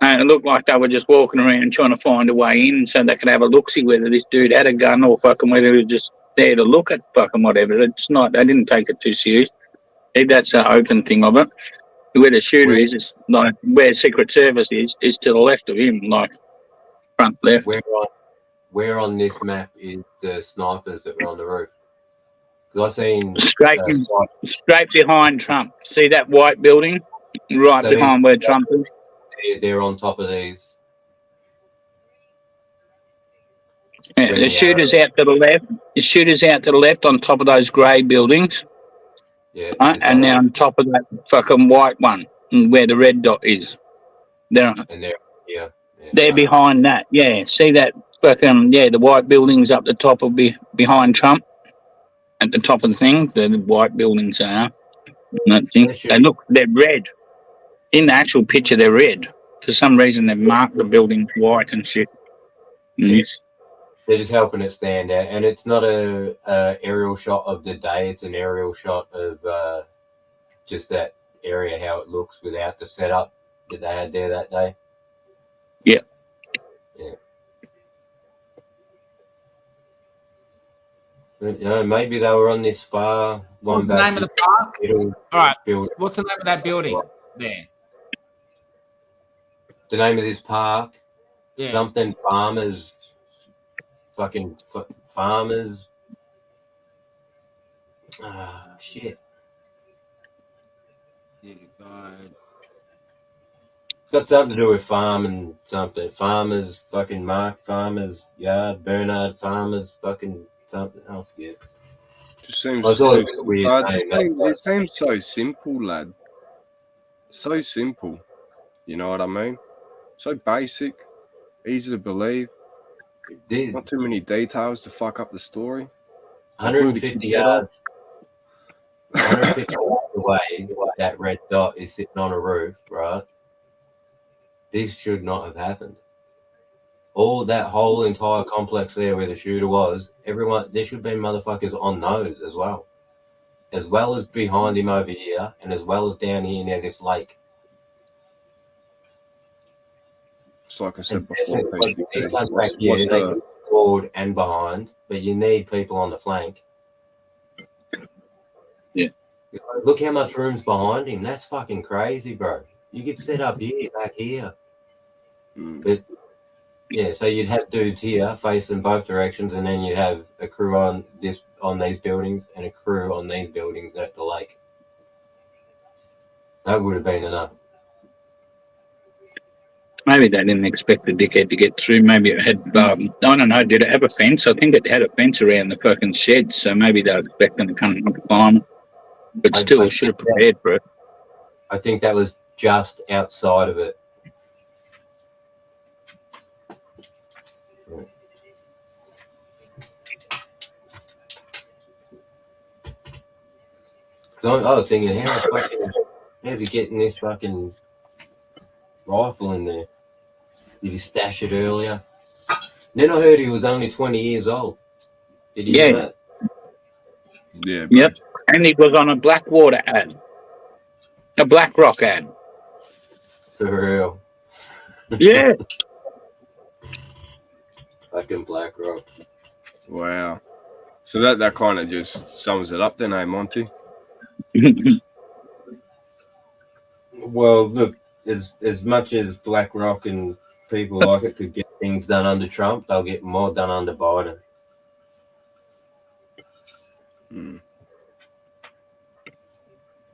It looked like they were just walking around trying to find a way in so they could have a look-see whether this dude had a gun or fucking whether he was just there to look at fucking whatever. It's not, they didn't take it too serious. I think that's the open thing of it. Where the shooter is, it's like where Secret Service is to the left of him, like front left. Where on this map is the snipers that were on the roof? Because I seen straight behind Trump. See that white building right behind where Trump is? They're on top of these. Yeah, When the the shooter's out to the left. The shooter's out to the left on top of those grey buildings, yeah, right? And then on top of that fucking white one, where the red dot is. They're and they're here. Yeah, they're fuck. behind that. Yeah, see that fucking the white buildings up the top will be behind Trump at the top of the thing. The white buildings are that thing. They should. They're red. In the actual picture, they're red. For some reason, they've marked the buildings white and shit. Yeah. Yes. They're just helping it stand out, and it's not a aerial shot of the day. It's an aerial shot of just that area, how it looks without the setup that they had there that day. Yeah. Yeah. But, maybe they were on this far one. What's the name of the park? Middle All right. building. What's the name of that building there? The name of this park, Yeah. something farmers, fucking farmers. Shit. It's got something to do with farm and something. Farmers, fucking Mark Farmers Yard, Bernard Farmers, fucking something. I'll forget. Just seems I thought too it was a weird name. it seems so simple, lad. So simple. You know what I mean? So basic, easy to believe. Not too many details to fuck up the story. 150 yards. 150 yards away, that red dot is sitting on a roof, right? This should not have happened. All that whole entire complex there where the shooter was, everyone, there should be motherfuckers on those as well as behind him over here, and as well as down here near this lake. It's like I said And before, these guns back here, they can be forward and behind, but you need people on the flank. Yeah. Look how much room's behind him. That's fucking crazy, bro. You could set up here, back here. But yeah, so you'd have dudes here facing both directions, and then you'd have a crew on these buildings and a crew on these buildings at the lake. That would have been enough. Maybe they didn't expect the dickhead to get through. Maybe it had, I don't know, did it have a fence? I think it had a fence around the fucking shed, so maybe they were expecting to come and climb it. But still, we should have prepared for it. I think that was just outside of it. So I was thinking, how's he getting this fucking rifle in there? Did he stash it earlier? Then I heard he was only 20 years old. Did you hear that? Yeah. Yep. And he was on a Blackwater ad. A BlackRock ad. For real. Yeah. Fucking BlackRock. Wow. So that kind of just sums it up then, eh, Monty? Well, look, as much as BlackRock and people like it could get things done under Trump, they'll get more done under Biden.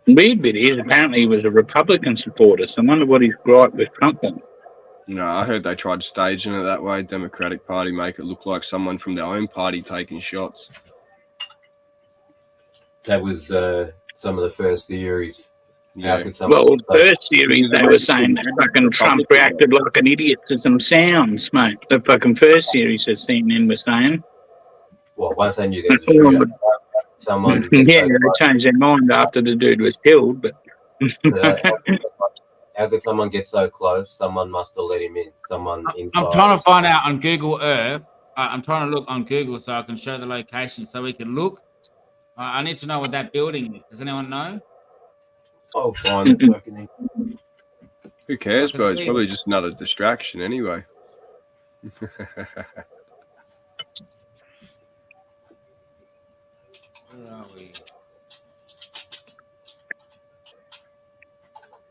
Weird bit is apparently he was a Republican supporter, so I wonder what his gripe with Trump was. No, I heard they tried staging it that way. Democratic Party make it look like someone from their own party taking shots. That was some of the first theories. Yeah. Well, first series they were saying that fucking Trump reacted like an idiot to some sounds, mate. The fucking first series that CNN was saying. Well, once they knew there was a shooter, someone... Yeah, they changed their mind after the dude was killed, but... How could someone get so close? Someone must have let him in. Someone inside. I'm trying to find out on Google Earth. I'm trying to look on Google so I can show the location so we can look. I need to know what that building is. Does anyone know? I'll find it. Fucking thing. Who cares, bro? It's probably just another distraction anyway. Where are we?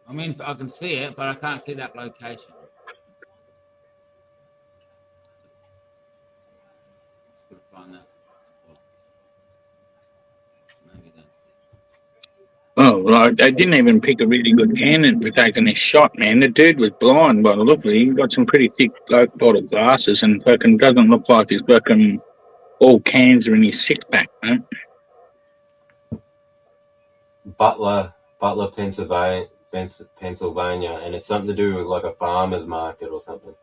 I mean, I can see it, but I can't see that location. Oh, Like, they didn't even pick a really good candidate for taking this shot, man. The dude was blind by the look of it. He got some pretty thick oak bottle glasses and fucking doesn't look like he's fucking all cans are in his six pack, man. Butler, Pennsylvania, and it's something to do with like a farmer's market or something.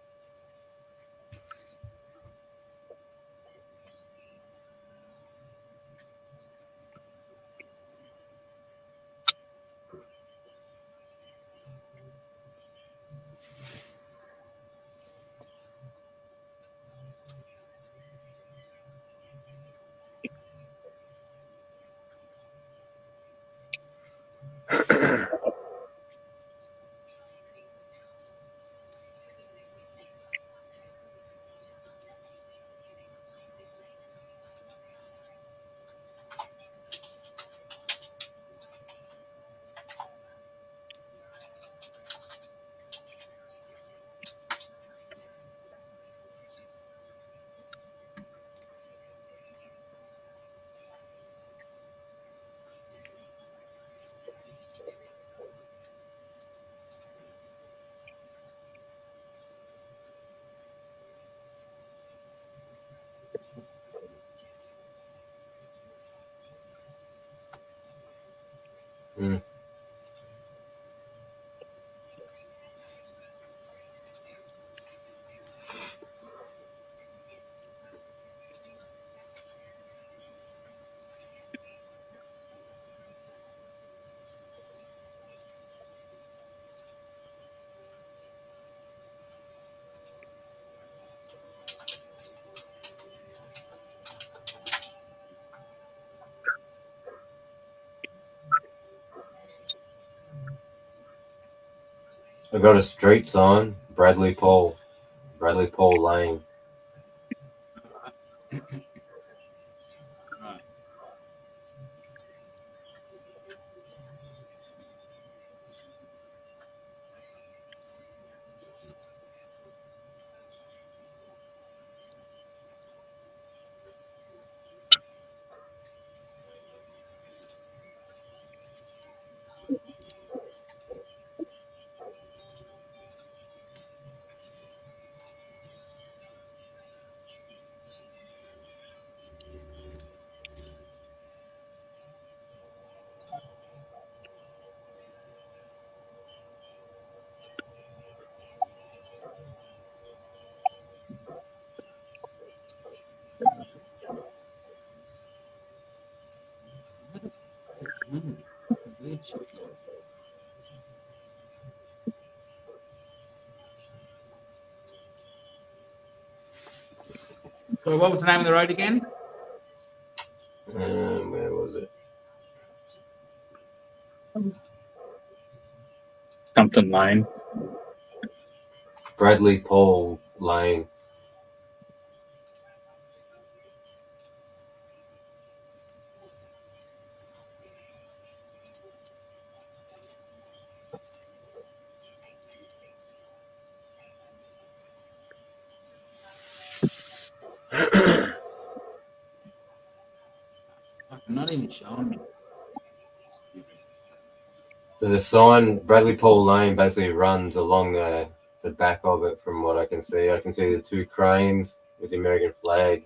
Mm. I got a street sign, Bradley Paul Lane. Right. Weird shit. So what was the name of the road again? Where was it? Something lane. Bradley Paul Lane. Fucking not even showing me. So the sign, Bradley Paul Lane, basically runs along the back of it. From what I can see, the two cranes with the American flag.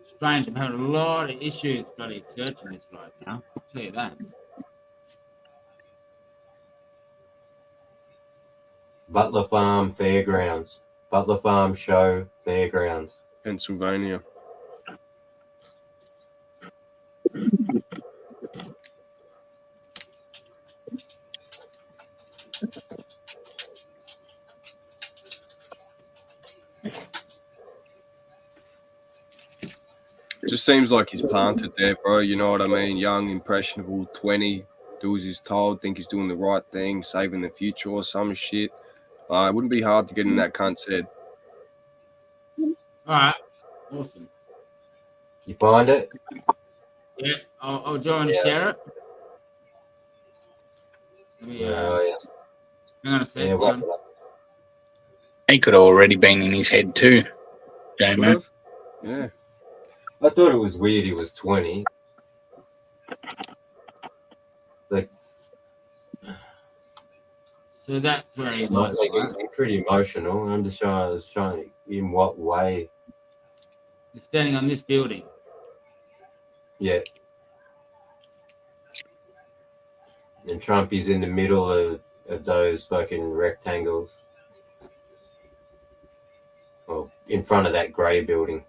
Strange. I'm having a lot of issues bloody searching this right now. I'll tell you that. Butler Farm Fairgrounds. Butler Farm Show Fairgrounds. Pennsylvania. Just seems like he's planted there, bro. You know what I mean? Young, impressionable, 20, do as he's told, think he's doing the right thing, saving the future or some shit. It wouldn't be hard to get in that cunt's head. All right. Awesome. You find it? Yeah. I'll join and share it. Let me Oh, yeah. Hang on a sec. Yeah, hang on. what? He could have already been in his head too, Could J-Man. have. Yeah. I thought it was weird he was 20. Like, So that's where he like was. Right? he's pretty emotional. I'm just trying in what way? He's standing on this building. Yeah. And Trump is in the middle of those fucking rectangles. Well, in front of that grey building.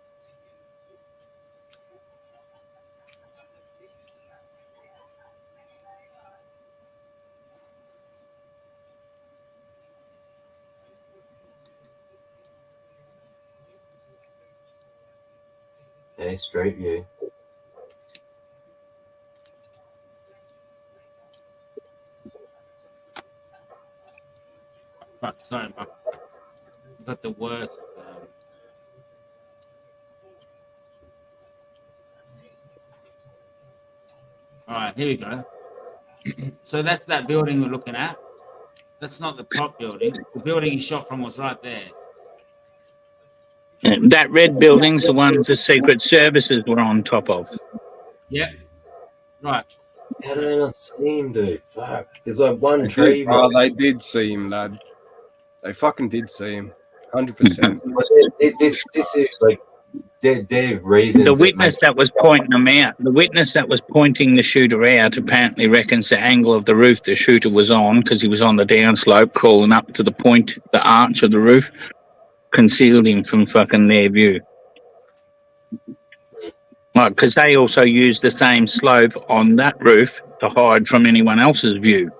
Yeah, street view. Fuck, sorry, Buck. I got the worst. All right, here we go. So that's that building we're looking at. That's not the top building. The building he shot from was right there. That red building's the one the Secret Services were on top of. Yep. Right. How do they not see him, dude? Fuck. There's like one tree. They did see him, lad. They fucking did see him. 100%. This is like their reasons. The witness that was pointing them out, the witness that was pointing the shooter out, apparently reckons the angle of the roof the shooter was on, because he was on the downslope, crawling up to the point, the arch of the roof, concealed him from fucking their view. Like, because they also used the same slope on that roof to hide from anyone else's view.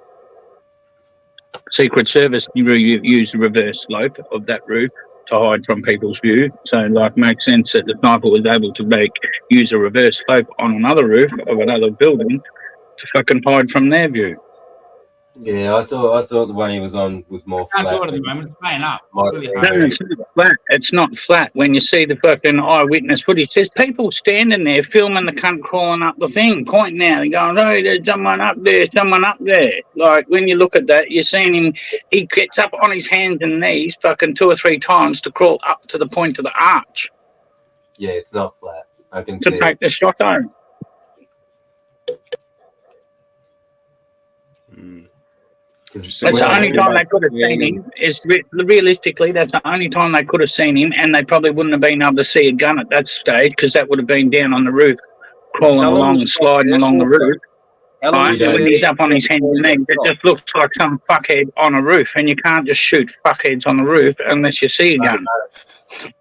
Secret Service used the reverse slope of that roof to hide from people's view. So, like, makes sense that the sniper was able to use a reverse slope on another roof of another building to fucking hide from their view. Yeah, I thought the one he was on was more Can't flat. do it at the moment. It's playing up. Might It's really be. hard. No, it's not flat. It's not flat. When you see the fucking eyewitness footage, there's people standing there filming the cunt crawling up the thing, pointing out and going, "Oh, there's someone up there, someone up there." Like, when you look at that, you're seeing him, he gets up on his hands and knees fucking 2 or 3 times to crawl up to the point of the arch Yeah, it's not flat. I can to see take it. the shot home. That's the only time they could have seen him. Realistically, that's the only time they could have seen him, and they probably wouldn't have been able to see a gun at that stage because that would have been down on the roof, crawling How long along was and Trump sliding there along the for, bro? roof. How long Right? was he When there he's up on his hands and knees, it for? just looks like some fuckhead on a roof, and you can't just shoot fuckheads on the roof unless you see a gun.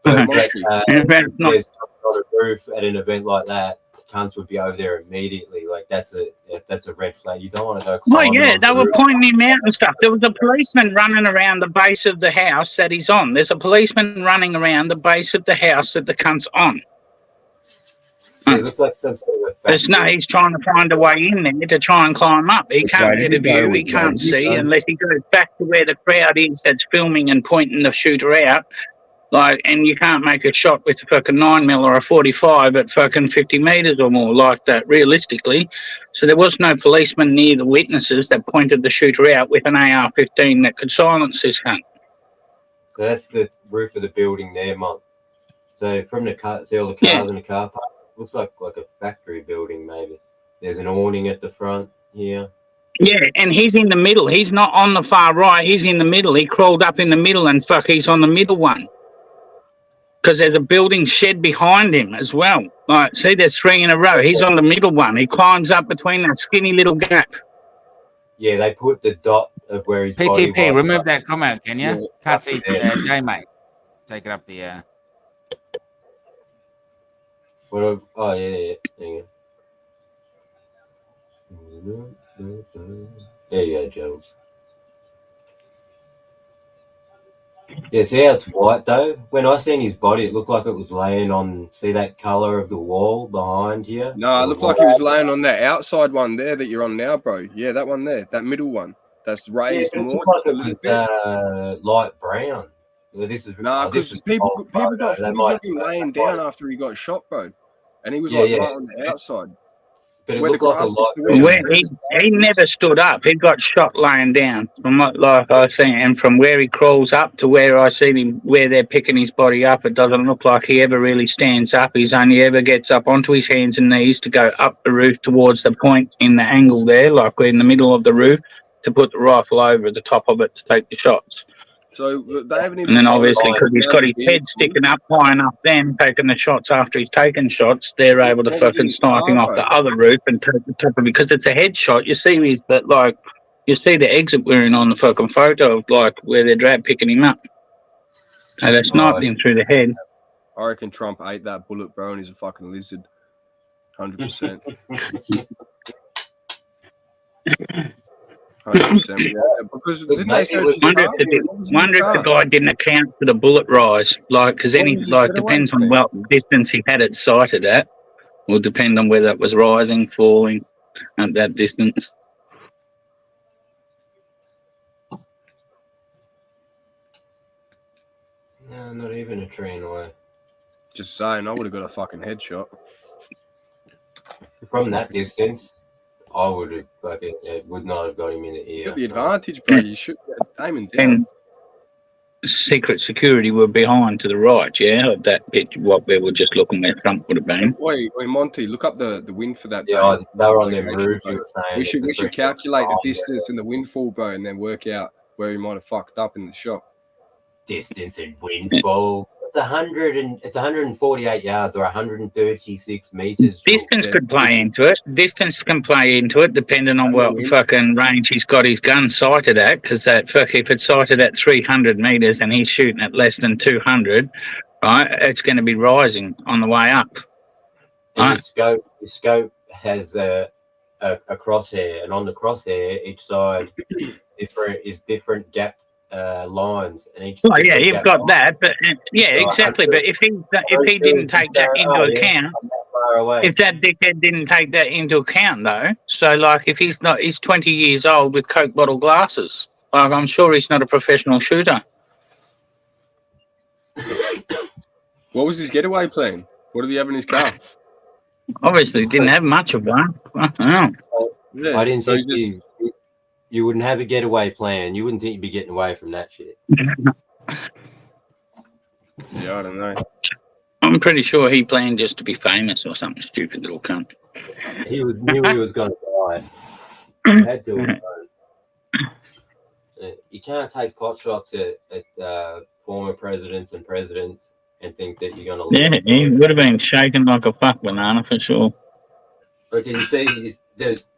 But And if that's not, there's on a roof at an event like that, cunts would be over there immediately. Like that's a red flag. You don't want to go. well, climbing yeah, on they the were roof. pointing him out and stuff. There was a policeman running around the base of the house that he's on. There's a policeman running around the base of the house that the cunt's on. Yeah, it looks like some sort of There's no, he's trying to find a way in there to try and climb up. He can't get a view. He can't see unless he goes back to where the crowd is that's filming and pointing the shooter out. Like, and you can't make a shot with a fucking 9mm or a 45 at fucking 50 metres or more like that, realistically. So there was no policeman near the witnesses that pointed the shooter out with an AR-15 that could silence this cunt. So that's the roof of the building there, Mike. So from the car, see all the cars in the car park. Looks like a factory building, maybe. There's an awning at the front here. Yeah, and he's in the middle. He's not on the far right. He's in the middle. He crawled up in the middle and he's on the middle one. Because there's a building shed behind him as well. Like, see, there's 3 in a row. He's on the middle one. He climbs up between that skinny little gap. Yeah, they put the dot of where his body PTP, was. remove that comment, can you? Yeah, Can't see yeah. J, mate. Take it up the. Oh, yeah. There you go. There you go, Jones. Yeah, see how it's white though? When I seen his body, it looked like it was laying on, see that colour of the wall behind here? No, it looked like he was laying on that outside one there that you're on now, bro. Yeah, that one there, that middle one. That's raised Yeah, it more. looked like it was light brown. Well, this is because people got footage of him laying down after he got shot, bro. And he was right on the outside. But it Where the looked like a grass is lot. the winner. Where he never stood up. He got shot laying down. From what like I see, and from where he crawls up to where I see him, where they're picking his body up, it doesn't look like he ever really stands up. He's only ever gets up onto his hands and knees to go up the roof towards the point in the angle there, like we're in the middle of the roof, to put the rifle over the top of it to take the shots. So they haven't even. And then obviously, Right. because he's got his head sticking up high enough, then taking the shots after he's taken shots, they're able to What was in fucking his snipe him car, off the bro? other roof and take the top of it. Because it's a headshot. You see his, but like, you see the exit we're in on the fucking photo of like where they're drag picking him up. So they sniped him through the head. I reckon Trump ate that bullet, bro, and he's a fucking lizard. 100%. 100%. Yeah. Because didn't they search his Wonder car? if the, What was in his wonder if the car? guy didn't account for the bullet rise, like because What any was his like getaway depends on plan? what distance he had it sighted at, will depend on whether it was rising, falling at that distance. No, not even a train away. Just saying, I would have got a fucking headshot. From that distance, I would have fucking. It would not have got him in the ear. You got the advantage, bro. You should aiming down. And secret security were behind to the right, yeah, of that bit, what we were just looking where Trump would have been. Wait, Monty, look up the wind for that. Yeah, day. they were on their Location, roofs. bro. You were saying We should calculate the distance and the windfall, bro, and then work out where he might have fucked up in the shot. Distance and windfall. It's 148 yards or 136 meters. Distance could play into it. Distance can play into it, depending on what fucking range he's got his gun sighted at. Because that fuck, if it's sighted at 300 meters and he's shooting at less than 200, right, it's going to be rising on the way up. And the scope has a crosshair, and on the crosshair, each side is different gapped lines, and each. Well, yeah, you've got that, but yeah, exactly. But if he didn't take that into account, if that dickhead didn't take that into account, though, so like if he's 20 years old with Coke bottle glasses, like I'm sure he's not a professional shooter. What was his getaway plan? What did he have in his car? Obviously, he didn't have much of one. I don't know. Yeah, I didn't so think you wouldn't have a getaway plan. You wouldn't think you'd be getting away from that shit. Yeah, I don't know. I'm pretty sure he planned just to be famous or something stupid that'll come. He knew he was going to die. He had to. You can't take pot shots at former presidents and think that you're going to. Yeah, he would have been shaking like a fuck banana for sure. But can you see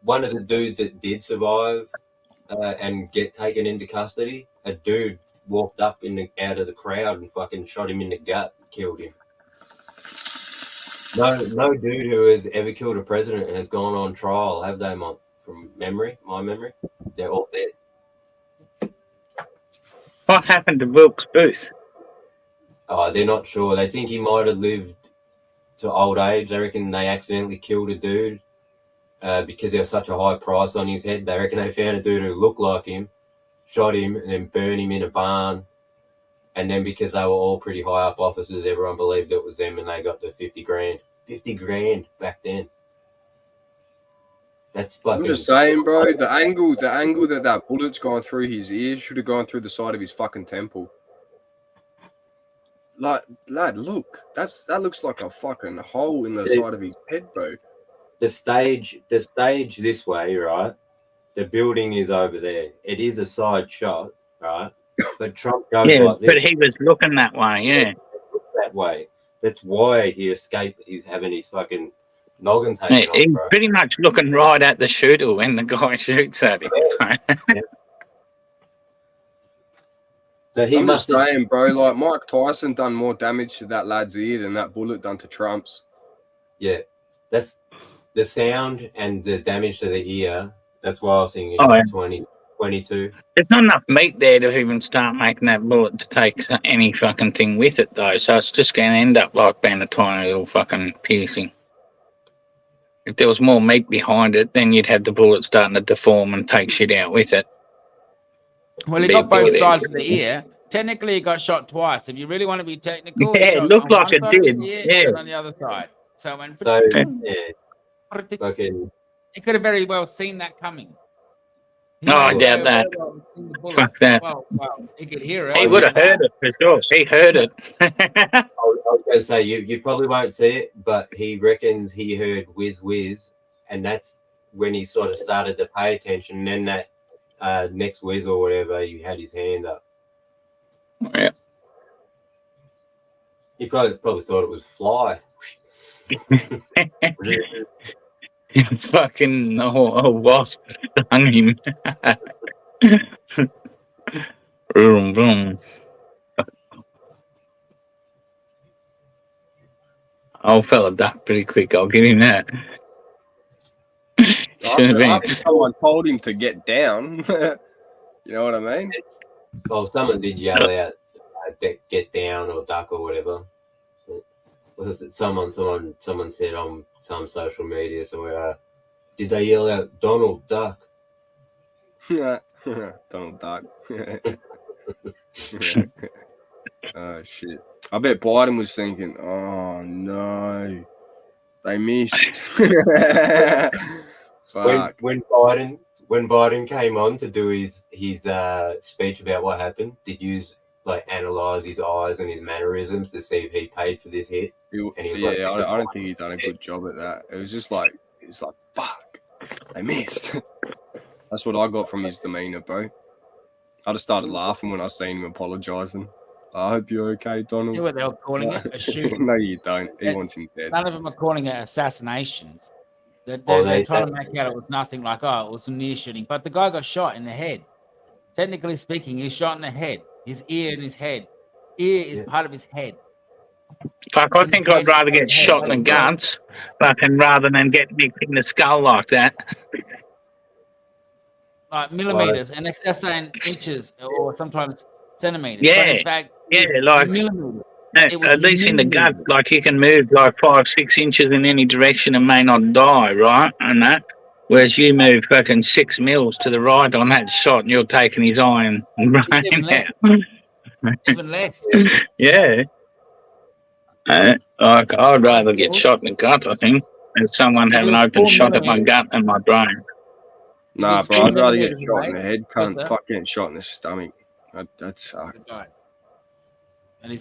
one of the dudes that did survive and get taken into custody? A dude walked up out of the crowd and fucking shot him in the gut and killed him. No dude who has ever killed a president and has gone on trial, have they, from my memory? They're all dead. What happened to Wilkes Booth? Oh, they're not sure. They think he might have lived to old age. They reckon they accidentally killed a dude because there was such a high price on his head. They reckon they found a dude who looked like him, shot him, and then burned him in a barn. And then because they were all pretty high up officers, everyone believed it was them, and they got the 50 grand. 50 grand back then. That's fucking. I'm just saying, bro. The angle that bullet's gone through his ear should have gone through the side of his fucking temple. Like, lad, look. That looks like a fucking hole in the side of his head, bro. The stage this way, right? The building is over there. It is a side shot, right? But Trump goes like this. But he was looking that way, yeah. That way. That's why he escaped. He's having his fucking noggin taken off, He's bro. pretty much looking right at the shooter when the guy shoots at him. Yeah. So he I'm just must have, saying, bro, like Mike Tyson done more damage to that lad's ear than that bullet done to Trump's. yeah. That's the sound and the damage to the ear. That's why I was thinking 20, 22. There's not enough meat there to even start making that bullet to take any fucking thing with it, though. So it's just going to end up like being a tiny little fucking piercing. If there was more meat behind it, then you'd have the bullet starting to deform and take shit out with it. Well, he got both sides of the ear. Technically, he got shot twice. If you really want to be technical, Yeah, it looked like it did. Yeah. on the other side. So when So yeah, fucking He could have very well seen that coming. He No, I may doubt have that. very well seen the Fuck bullets. that. Well, he could hear it. He would have heard it for sure. He heard it. I was going to say you probably won't see it, but he reckons he heard whiz whiz, and that's when he sort of started to pay attention. And then that next whiz or whatever, he had his hand up. Yeah. He probably thought it was fly. Fucking a wasp stung him. Vroom, vroom. Old fella ducked pretty quick. I'll give him that. Should have been. Someone told him to get down. You know what I mean? Well, someone did yell out, "Get down" or "duck" or whatever. Was it someone said on some social media somewhere? Did they yell out "Donald Duck"? Donald Duck. Oh shit! I bet Biden was thinking, "Oh no, they missed." Fuck. When Biden came on to do his speech about what happened, did you analyze his eyes and his mannerisms to see if he paid for this hit? I don't think he done a good job at that. It was just like it's like fuck, they missed. That's what I got from his demeanor, bro. I just started laughing when I seen him apologizing. I hope you're okay, Donald. You know what they were calling it? A shooting. No, you don't. He wants him dead. None of them are calling it assassinations. They're trying to make out it was nothing like, it was a near shooting. But the guy got shot in the head. Technically speaking, he's shot in the head. His ear and his head. Ear is part of his head. Fuck, I think I'd rather get shot in the guts, fucking, rather than get nicked in the skull like that. Like millimeters, and they're saying inches or sometimes centimeters. Yeah, but in fact, like millimeters. at least in the guts, like you can move like 5-6 inches in any direction and may not die, right? And that, whereas you move fucking 6 mils to the right on that shot, and you're taking his eye and brain Even less. out. Even less. Yeah. Like I'd rather get shot in the gut, I think, than someone have an open shot at my gut and my brain. Nah, bro, I'd rather get shot in the head, cunt. Fuck getting shot in the stomach. That sucks. I'm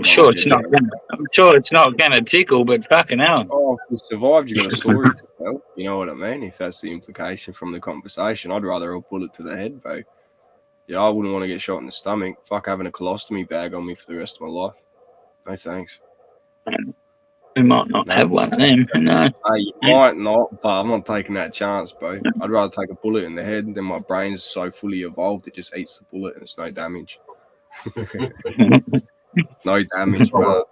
sure it's not. I'm sure it's not gonna tickle, but fucking hell. Oh, if you survived, you got a story to tell. You know what I mean? If that's the implication from the conversation, I'd rather a bullet to the head, bro. Yeah, I wouldn't want to get shot in the stomach. Fuck having a colostomy bag on me for the rest of my life. No thanks. We might not have one of them. No. You might not, but I'm not taking that chance, bro. I'd rather take a bullet in the head than my brain's so fully evolved it just eats the bullet and it's no damage. No damage, bro.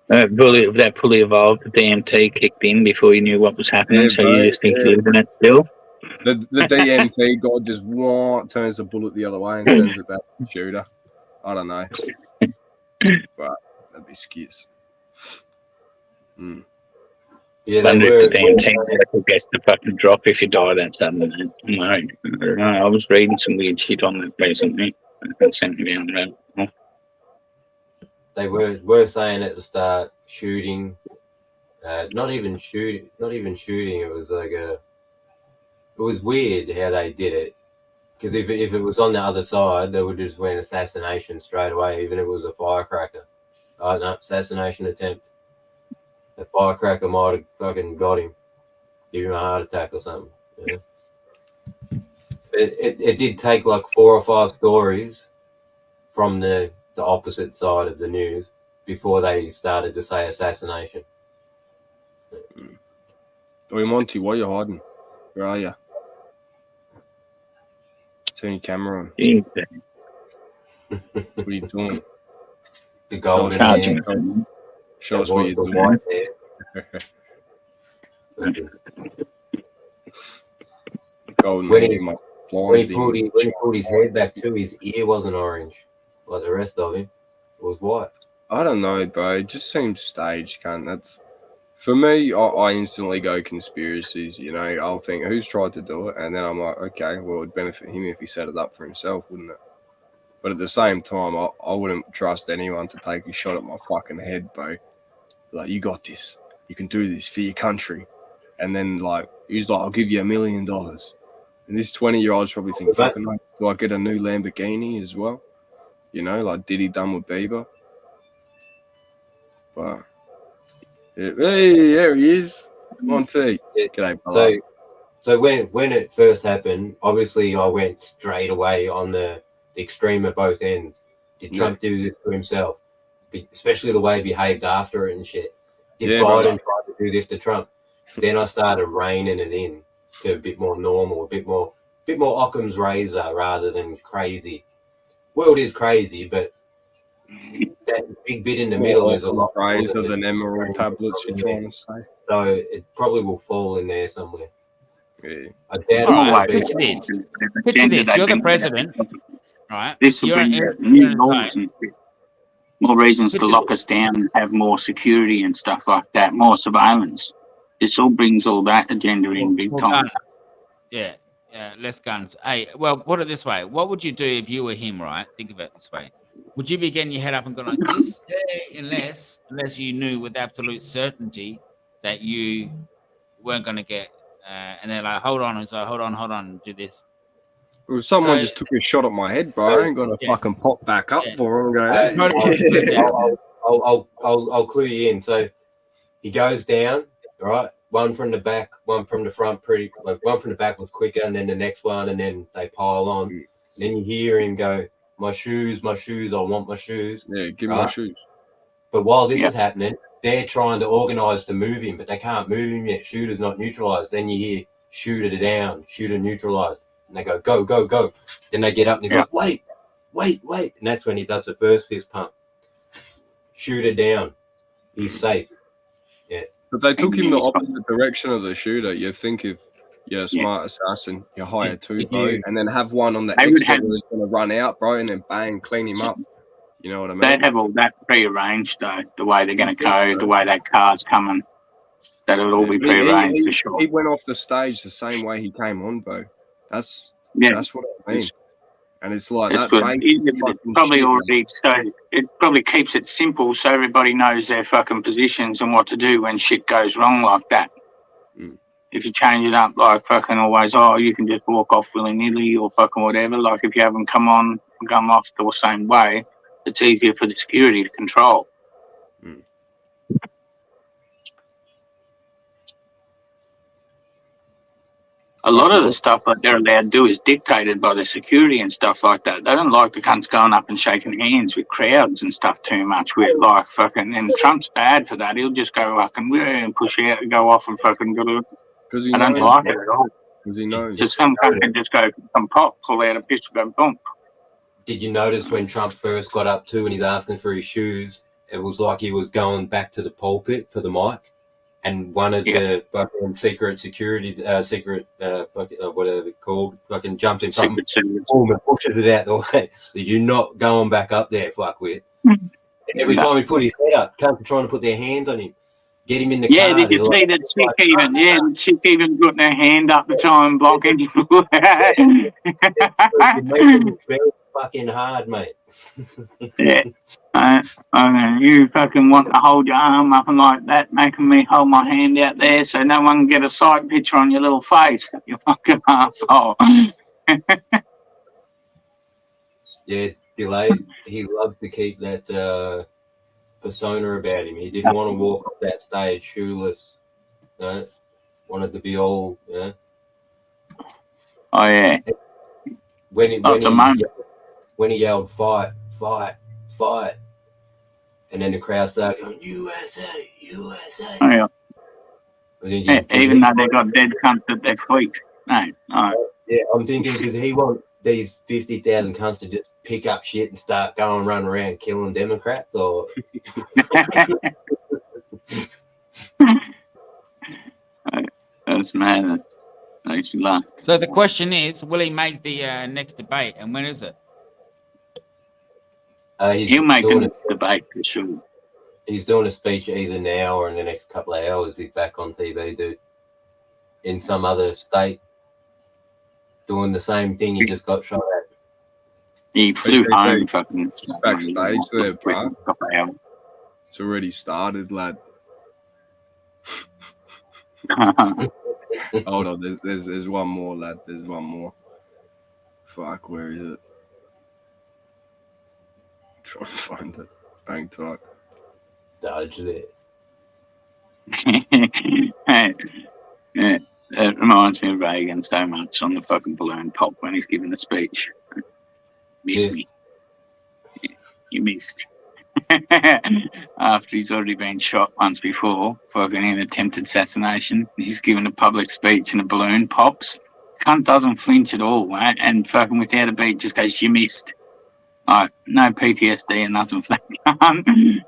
That fully evolved, the DMT kicked in before you knew what was happening, so you just think you're living it still. The DMT god just turns the bullet the other way and sends it back to the shooter. I don't know. But that'd be skits. Yeah, I knew the DMT gets to fucking drop if you die that suddenly. No, I don't know. I was reading some weird shit on that recently. It sent me down that. They were saying at the start shooting, not even shooting. It was like it was weird how they did it. Because if it was on the other side, they would just went assassination straight away, even if it was a firecracker. Oh no, assassination attempt. A firecracker might have fucking got him, give him a heart attack or something. Yeah. It did take like 4 or 5 stories from the opposite side of the news before they started to say assassination. Oi, Monty, why are you hiding? Where are you? Turn your camera on. What are you doing? The golden hair. Show us what you're doing. Golden hair. When he pulled his head back too, his ear wasn't orange like the rest of him. It was white. I don't know, bro. It just seems staged, cunt. That's for me. I instantly go conspiracies. You know, I'll think who's tried to do it, and then I'm like, okay, well, it'd benefit him if he set it up for himself, wouldn't it? But at the same time, I wouldn't trust anyone to take a shot at my fucking head, bro. Like, you got this. You can do this for your country. And then like he's like, I'll give you $1 million. And this 20-year-old's probably thinking, But- fucking, do I get a new Lamborghini as well? You know, like Diddy done with Bieber. But hey, there he is. Monty. Yeah. G'day, fella. So when it first happened, obviously I went straight away on the extreme of both ends. Did Trump do this to himself? Especially the way he behaved after it and shit. Did Biden try to do this to Trump? Then I started reining it in to a bit more normal, a bit more Occam's razor rather than crazy. World is crazy, but that big bit in the middle is a lot razor than emerald tablets. You're trying to say? So it probably will fall in there somewhere. Yeah. I doubt All right, it'll be- picture this. Picture this. You're the president, right? This will You're bring in- new you're in laws and shit. More reasons to Picture lock us down and have more security and stuff like that, more surveillance. This all brings all that agenda in big More time. guns. Yeah, less guns. Hey, well, put it this way. What would you do if you were him, right? Think of it this way. Would you be getting your head up and going like this? Yeah, unless you knew with absolute certainty that you weren't going to get, and they're like, hold on, and so hold on, do this. Well, someone So- just took a shot at my head, bro. I ain't gonna fucking pop back up Yeah. for him and go, hey. I'll clue you in. So he goes down, all right? One from the back, one from the front, one from the back was quicker, and then the next one, and then they pile on. And then you hear him go, my shoes, I want my shoes. Yeah, give me my shoes. But while this is happening, they're trying to organise to move him, but they can't move him yet. Shooter's not neutralised. Then you hear shooter down, shooter neutralised. And they go, go. Then they get up and he's like, wait. And that's when he does the first fist pump. Shooter down. He's safe. Yeah. But they took him the opposite direction of the shooter. You think if you're a smart assassin, you hire two, bro, and then have one on the exit where he's going to run out, bro, and then bang, clean him up. You know what I mean? They'd have all that prearranged, though, the way they're going to go, the way that car's coming. That'll all be prearranged for sure. He went off the stage the same way he came on, bro. That's what I mean. And it's like that probably already, so it probably keeps it simple so everybody knows their fucking positions and what to do when shit goes wrong like that. If you change it up like fucking always, you can just walk off willy-nilly or fucking whatever, like if you haven't come off the same way, it's easier for the security to control. A lot of the stuff that they're allowed to do is dictated by the security and stuff like that. They don't like the cunts going up and shaking hands with crowds and stuff too much. With like fucking, and Trump's bad for that. He'll just go fucking and push out and go off and fucking go. I don't like it at all. Because he knows. Just some cunt can just go some pop, pull out a pistol, go boom. Did you notice when Trump first got up too and he's asking for his shoes, it was like he was going back to the pulpit for the mic? And one of the fucking secret security, whatever it's called, fucking jumped in front of him and pushes it out the way. So you're not going back up there, fuckwit. And every time he put his head up, cunts were trying to put their hand on him, get him in the car. Yeah, did you see that chick even? Yeah, the chick even putting her hand up to try and block him. Very fucking hard, mate. Yeah. You fucking want to hold your arm up and like that, making me hold my hand out there so no one can get a sight picture on your little face, you fucking asshole. Yeah, delayed. He loves to keep that persona about him. He didn't want to walk off that stage shoeless. Wanted to be all, Oh yeah. When he yelled fight, and then the crowd started going USA. Oh, yeah. Even though they got dead cunts at their feet. No. Yeah, I'm thinking because he want these 50,000 cunts to just pick up shit and start going run around killing Democrats, or That's mad. That makes me laugh. So the question is, will he make the next debate, and when is it? He'll make the next debate for sure. He's doing a speech either now or in the next couple of hours. He's back on TV, dude, in some other state, doing the same thing he just got shot at. He flew home fucking backstage there, bro. It's already started, lad. Hold on, there's one more, lad. There's one more. Fuck, where is it? Trying to find it. Hang tight. Dodge this. Yeah, it reminds me of Reagan so much on the fucking balloon pop when he's giving the speech. Miss Yes. me. You missed. After he's already been shot once before, fucking an attempted assassination. He's given a public speech and a balloon pops. Cunt doesn't flinch at all, right? And fucking without a beat just goes, you missed. Like, no PTSD and nothing for that cunt.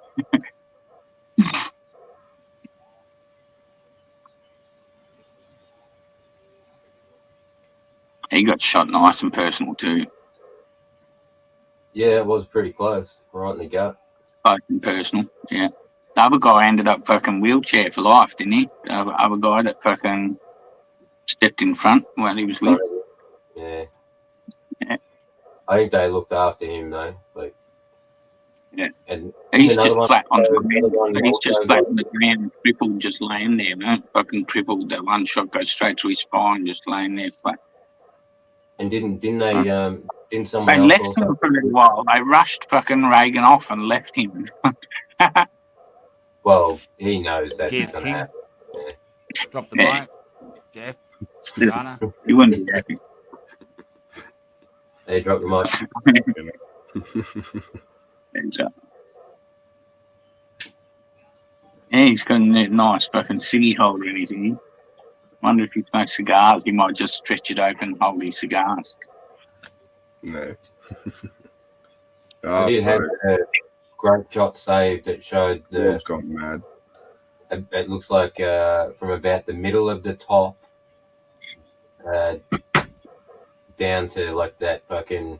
He got shot nice and personal too. Yeah, it was pretty close. Right in the gut. Fucking personal, yeah. The other guy ended up fucking wheelchair for life, didn't he? The other guy that fucking stepped in front while he was with. Yeah. Yeah. I think they looked after him though. Like, yeah. And he's just one, flat on the another one ground. He's just also flat got- on the ground, crippled, just laying there, man. Fucking crippled. That one shot goes straight through his spine, just laying there flat. And didn't they didn't someone They else left also? him for a little while. They rushed fucking Reagan off and left him. Well, he knows that Cheers, it's gonna King. happen. Yeah. Drop the Yeah. mic. Jeff. Just- Ghana. He wouldn't be happy. They dropped the mic. Yeah, he's got a nice fucking ciggy holder in his ear. Wonder if he smokes cigars, he might just stretch it open and hold his cigars. No. I did have a great shot saved that showed the. World's gone mad. It looks like from about the middle of the top down to like that fucking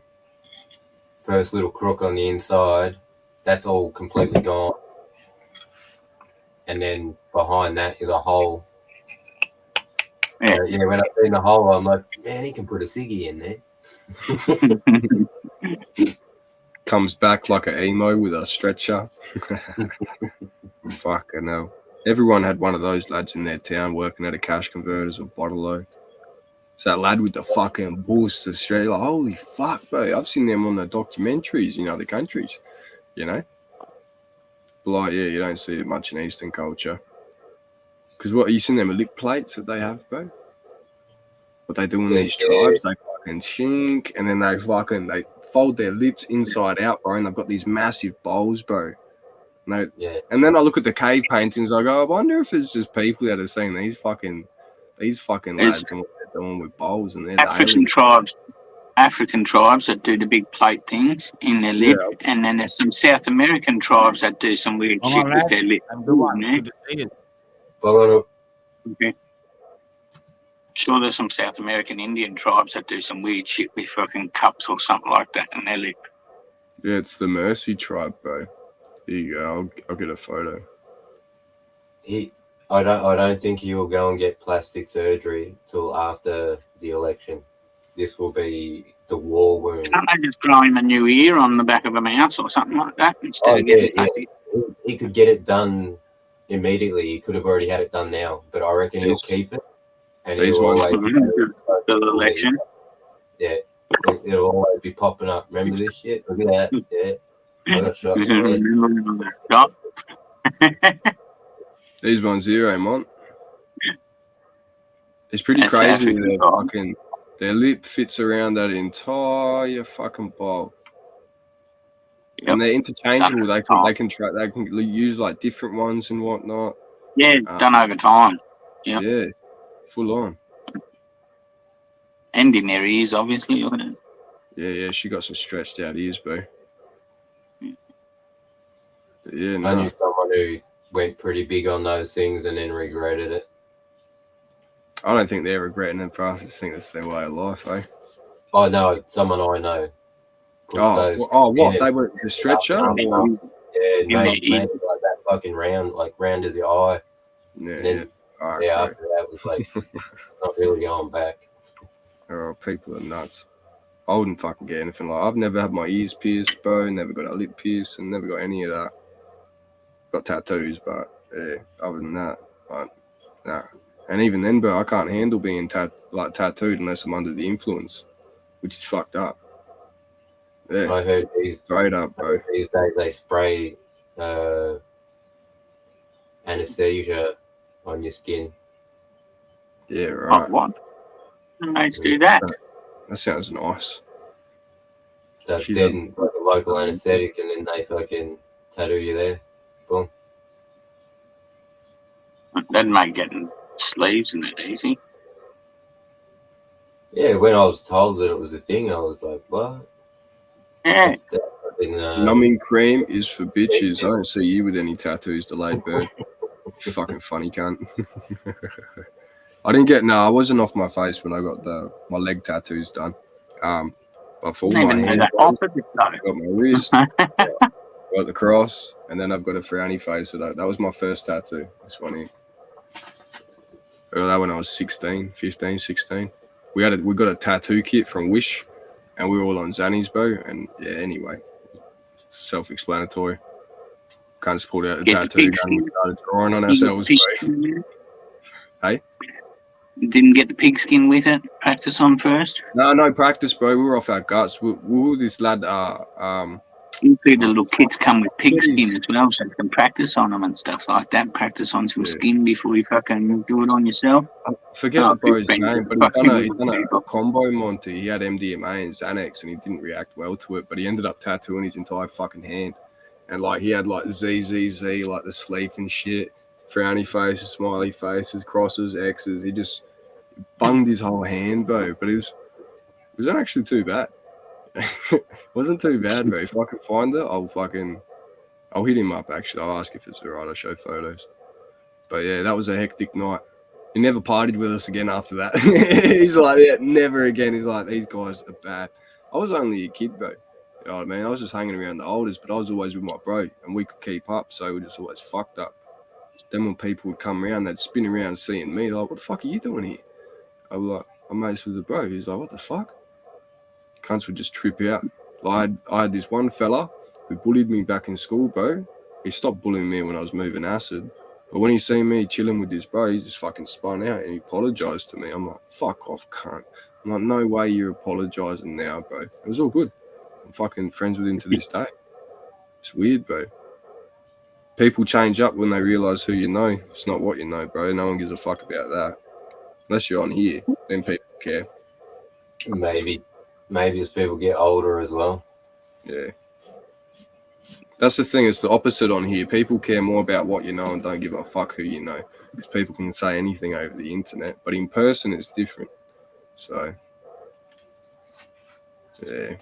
first little crook on the inside. That's all completely gone. And then behind that is a hole. Yeah. Yeah, when I seen the hole, I'm like, man, he can put a ciggy in there. Comes back like an emo with a stretcher. Fucking hell. Everyone had one of those lads in their town working at a cash converters or bottle-o. So that lad with the fucking booster straight, like, holy fuck, bro. I've seen them on the documentaries in other countries, you know? But like, yeah, you don't see it much in Eastern culture. Because what, you seen them lip plates that they have, bro? What they do in these tribes, they fucking shink, and then they fold their lips inside out, bro, and they've got these massive bowls, bro. And then I look at the cave paintings, I go, I wonder if it's just people that have seen these fucking lads and what they're doing with bowls, and they're African tribes that do the big plate things in their lip, and then there's some South American tribes that do some weird shit with their lip. Good to see you. Okay. Sure, there's some South American Indian tribes that do some weird shit with fucking cups or something like that in their lip. Yeah, it's the Mercy tribe, bro. Here you go. I'll get a photo. I don't think he will go and get plastic surgery till after the election. This will be the war wound. Can't they just grow him a new ear on the back of a mouse or something like that instead of getting plastic? He could get it done immediately. He could have already had it done now, but I reckon he'll keep it. And these he'll ones always the election. Yeah, it'll always be popping up. Remember this shit? Look at that. Yeah, I got shot. These ones here, Mont. It's pretty crazy. Their lip fits around that entire fucking bowl. Yep. And they're interchangeable. They can use like different ones and whatnot. Yeah, done over time. Yep. Yeah, full on. And in their ears, obviously. Look at it. Yeah, she got some stretched out ears, bro. Yeah, I knew someone who went pretty big on those things and then regretted it. I don't think they're regretting it, bro. I just think that's their way of life, eh? I know someone I know. What? They went the stretcher? Yeah, maybe like that fucking round as the eye. Yeah, after that was like not really going back. Oh, people are nuts. I wouldn't fucking get anything like. I've never had my ears pierced, bro. Never got a lip pierced, and never got any of that. Got tattoos, but yeah, other than that, nah. And even then, bro, I can't handle being tattooed unless I'm under the influence, which is fucked up. Yeah, I heard these straight up, bro. days they spray anesthesia on your skin. Yeah, Oh, right. what? Let's do that. That sounds nice. That's She's then like a local anesthetic, and then they fucking tattoo you there. Boom. That'd make getting sleeves and that easy. Yeah, when I was told that it was a thing, I was like, what? Yeah. It's that fucking, numbing cream is for bitches. I don't see you with any tattoos, delayed bird. You fucking funny cunt. I wasn't off my face when I got my leg tattoos done. But for all my hands, I got my wrist, got the cross, and then I've got a frowny face. So that was my first tattoo. This one here. That when I was 15, 16. We got a tattoo kit from Wish, and we were all on Zannies, bro. And yeah, anyway, self-explanatory. Kind of just pulled out the tattoo gun and we started drawing on ourselves, bro. Hey? Didn't get the pigskin with it. Practice on first. No practice, bro. We were off our guts. We were this lad. Usually the little kits come with pigskin as well, so you can practice on them and stuff like that. Practice on some skin before you fucking do it on yourself. I forget the bro's name, but he done a combo, Monty. He had MDMA and Xanax, and he didn't react well to it. But he ended up tattooing his entire fucking hand, and like he had like ZZZ, like the sleep and shit, frowny faces, smiley faces, crosses, X's. He just bunged his whole hand, bro. But it wasn't actually too bad. Wasn't too bad, bro. If I can find it, I'll hit him up. Actually, I'll ask if it's alright. I'll show photos. But yeah, that was a hectic night. He never partied with us again after that. He's like, yeah, never again. He's like, these guys are bad. I was only a kid, bro. You know what I mean? I was just hanging around the oldest, but I was always with my bro, and we could keep up, so we just always fucked up. Then when people would come around, they'd spin around seeing me, like, what the fuck are you doing here? I was like, I'm mates with the bro. He's like, what the fuck? Cunts would just trip out. Like, I had this one fella who bullied me back in school, bro. He stopped bullying me when I was moving acid. But when he seen me chilling with this bro, he just fucking spun out and he apologized to me. I'm like, fuck off, cunt. I'm like, no way you're apologizing now, bro. It was all good. I'm fucking friends with him to this day. It's weird, bro. People change up when they realize who you know. It's not what you know, bro. No one gives a fuck about that. Unless you're on here, then people care. Maybe as people get older as well. Yeah. That's the thing. It's the opposite on here. People care more about what you know and don't give a fuck who you know. Because people can say anything over the internet. But in person, it's different. So, yeah.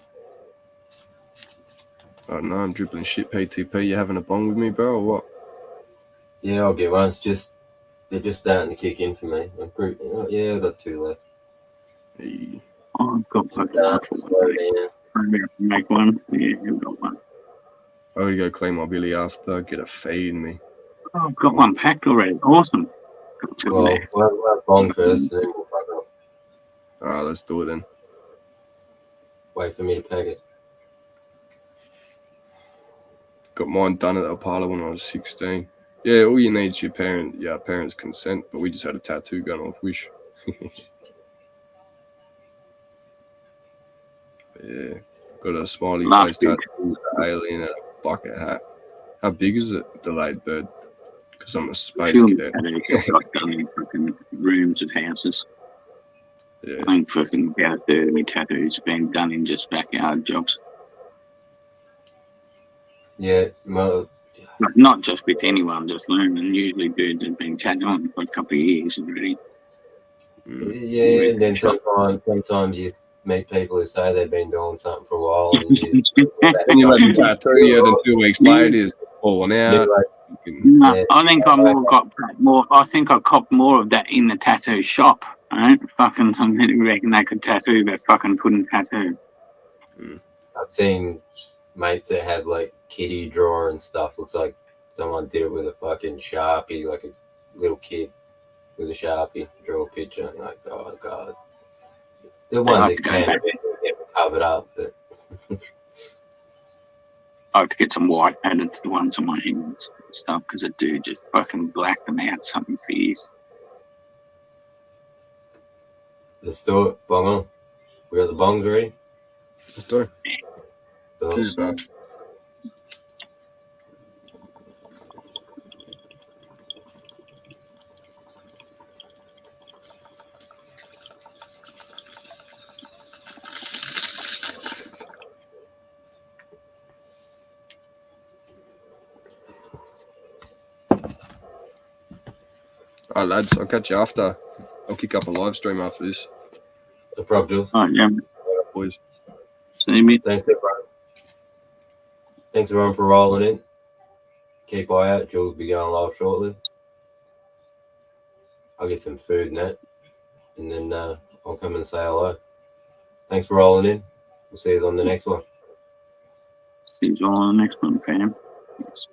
I don't know. I'm dribbling shit, PTP. You having a bong with me, bro, or what? Yeah, I'll get one. They're just starting to kick in for me. I've got 2 left. Hey. Oh, I've got fucking make one. Yeah, I've got one. I gotta go clean my billy after. Get a feed in me. Oh, I've got one packed already. Awesome. We'll have bong first, and then we'll fuck off. Alright, let's do it then. Wait for me to pack it. Got mine done at Opala when I was 16. Yeah, all you need is your parents' consent, but we just had a tattoo gun off Wish. Yeah, got a smiley face tattoo with an alien and a bucket hat. How big is it, delayed bird? Because I'm a space cadet. I've done in fucking rooms of houses. Yeah. I think fucking about 30 of my tattoos have been done in just backyard jobs. Yeah, well, Not just with anyone, just learning. Usually birds have been tattooing for a couple of years already. yeah, and then sometimes you meet people who say they've been doing something for a while, and you let them tattoo you, then 2 weeks later it's falling out. No, I think I think I copped more of that in the tattoo shop. Right? Fucking some people reckon they could tattoo, but fucking couldn't tattoo. I've seen mates that have like kitty drawer and stuff. Looks like someone did it with a fucking Sharpie, like a little kid with a Sharpie, draw a picture. And like, oh god, the ones that can get covered up. But I have to get some white added to the ones on my hands and stuff because I do just fucking black them out something fierce. Let's do it. Bong on. We got the bongs ready. Let's do it. So, Cheers, bro. All right, lads. I'll catch you after. I'll kick up a live stream after this. no problem, Jules. All right, yeah. Boys. See me. Thanks, everyone. Thanks, everyone, for rolling in. Keep eye out. Jules will be going live shortly. I'll get some food and that. And then I'll come and say hello. Thanks for rolling in. We'll see you on the next one. See you all on the next one, fam. Thanks.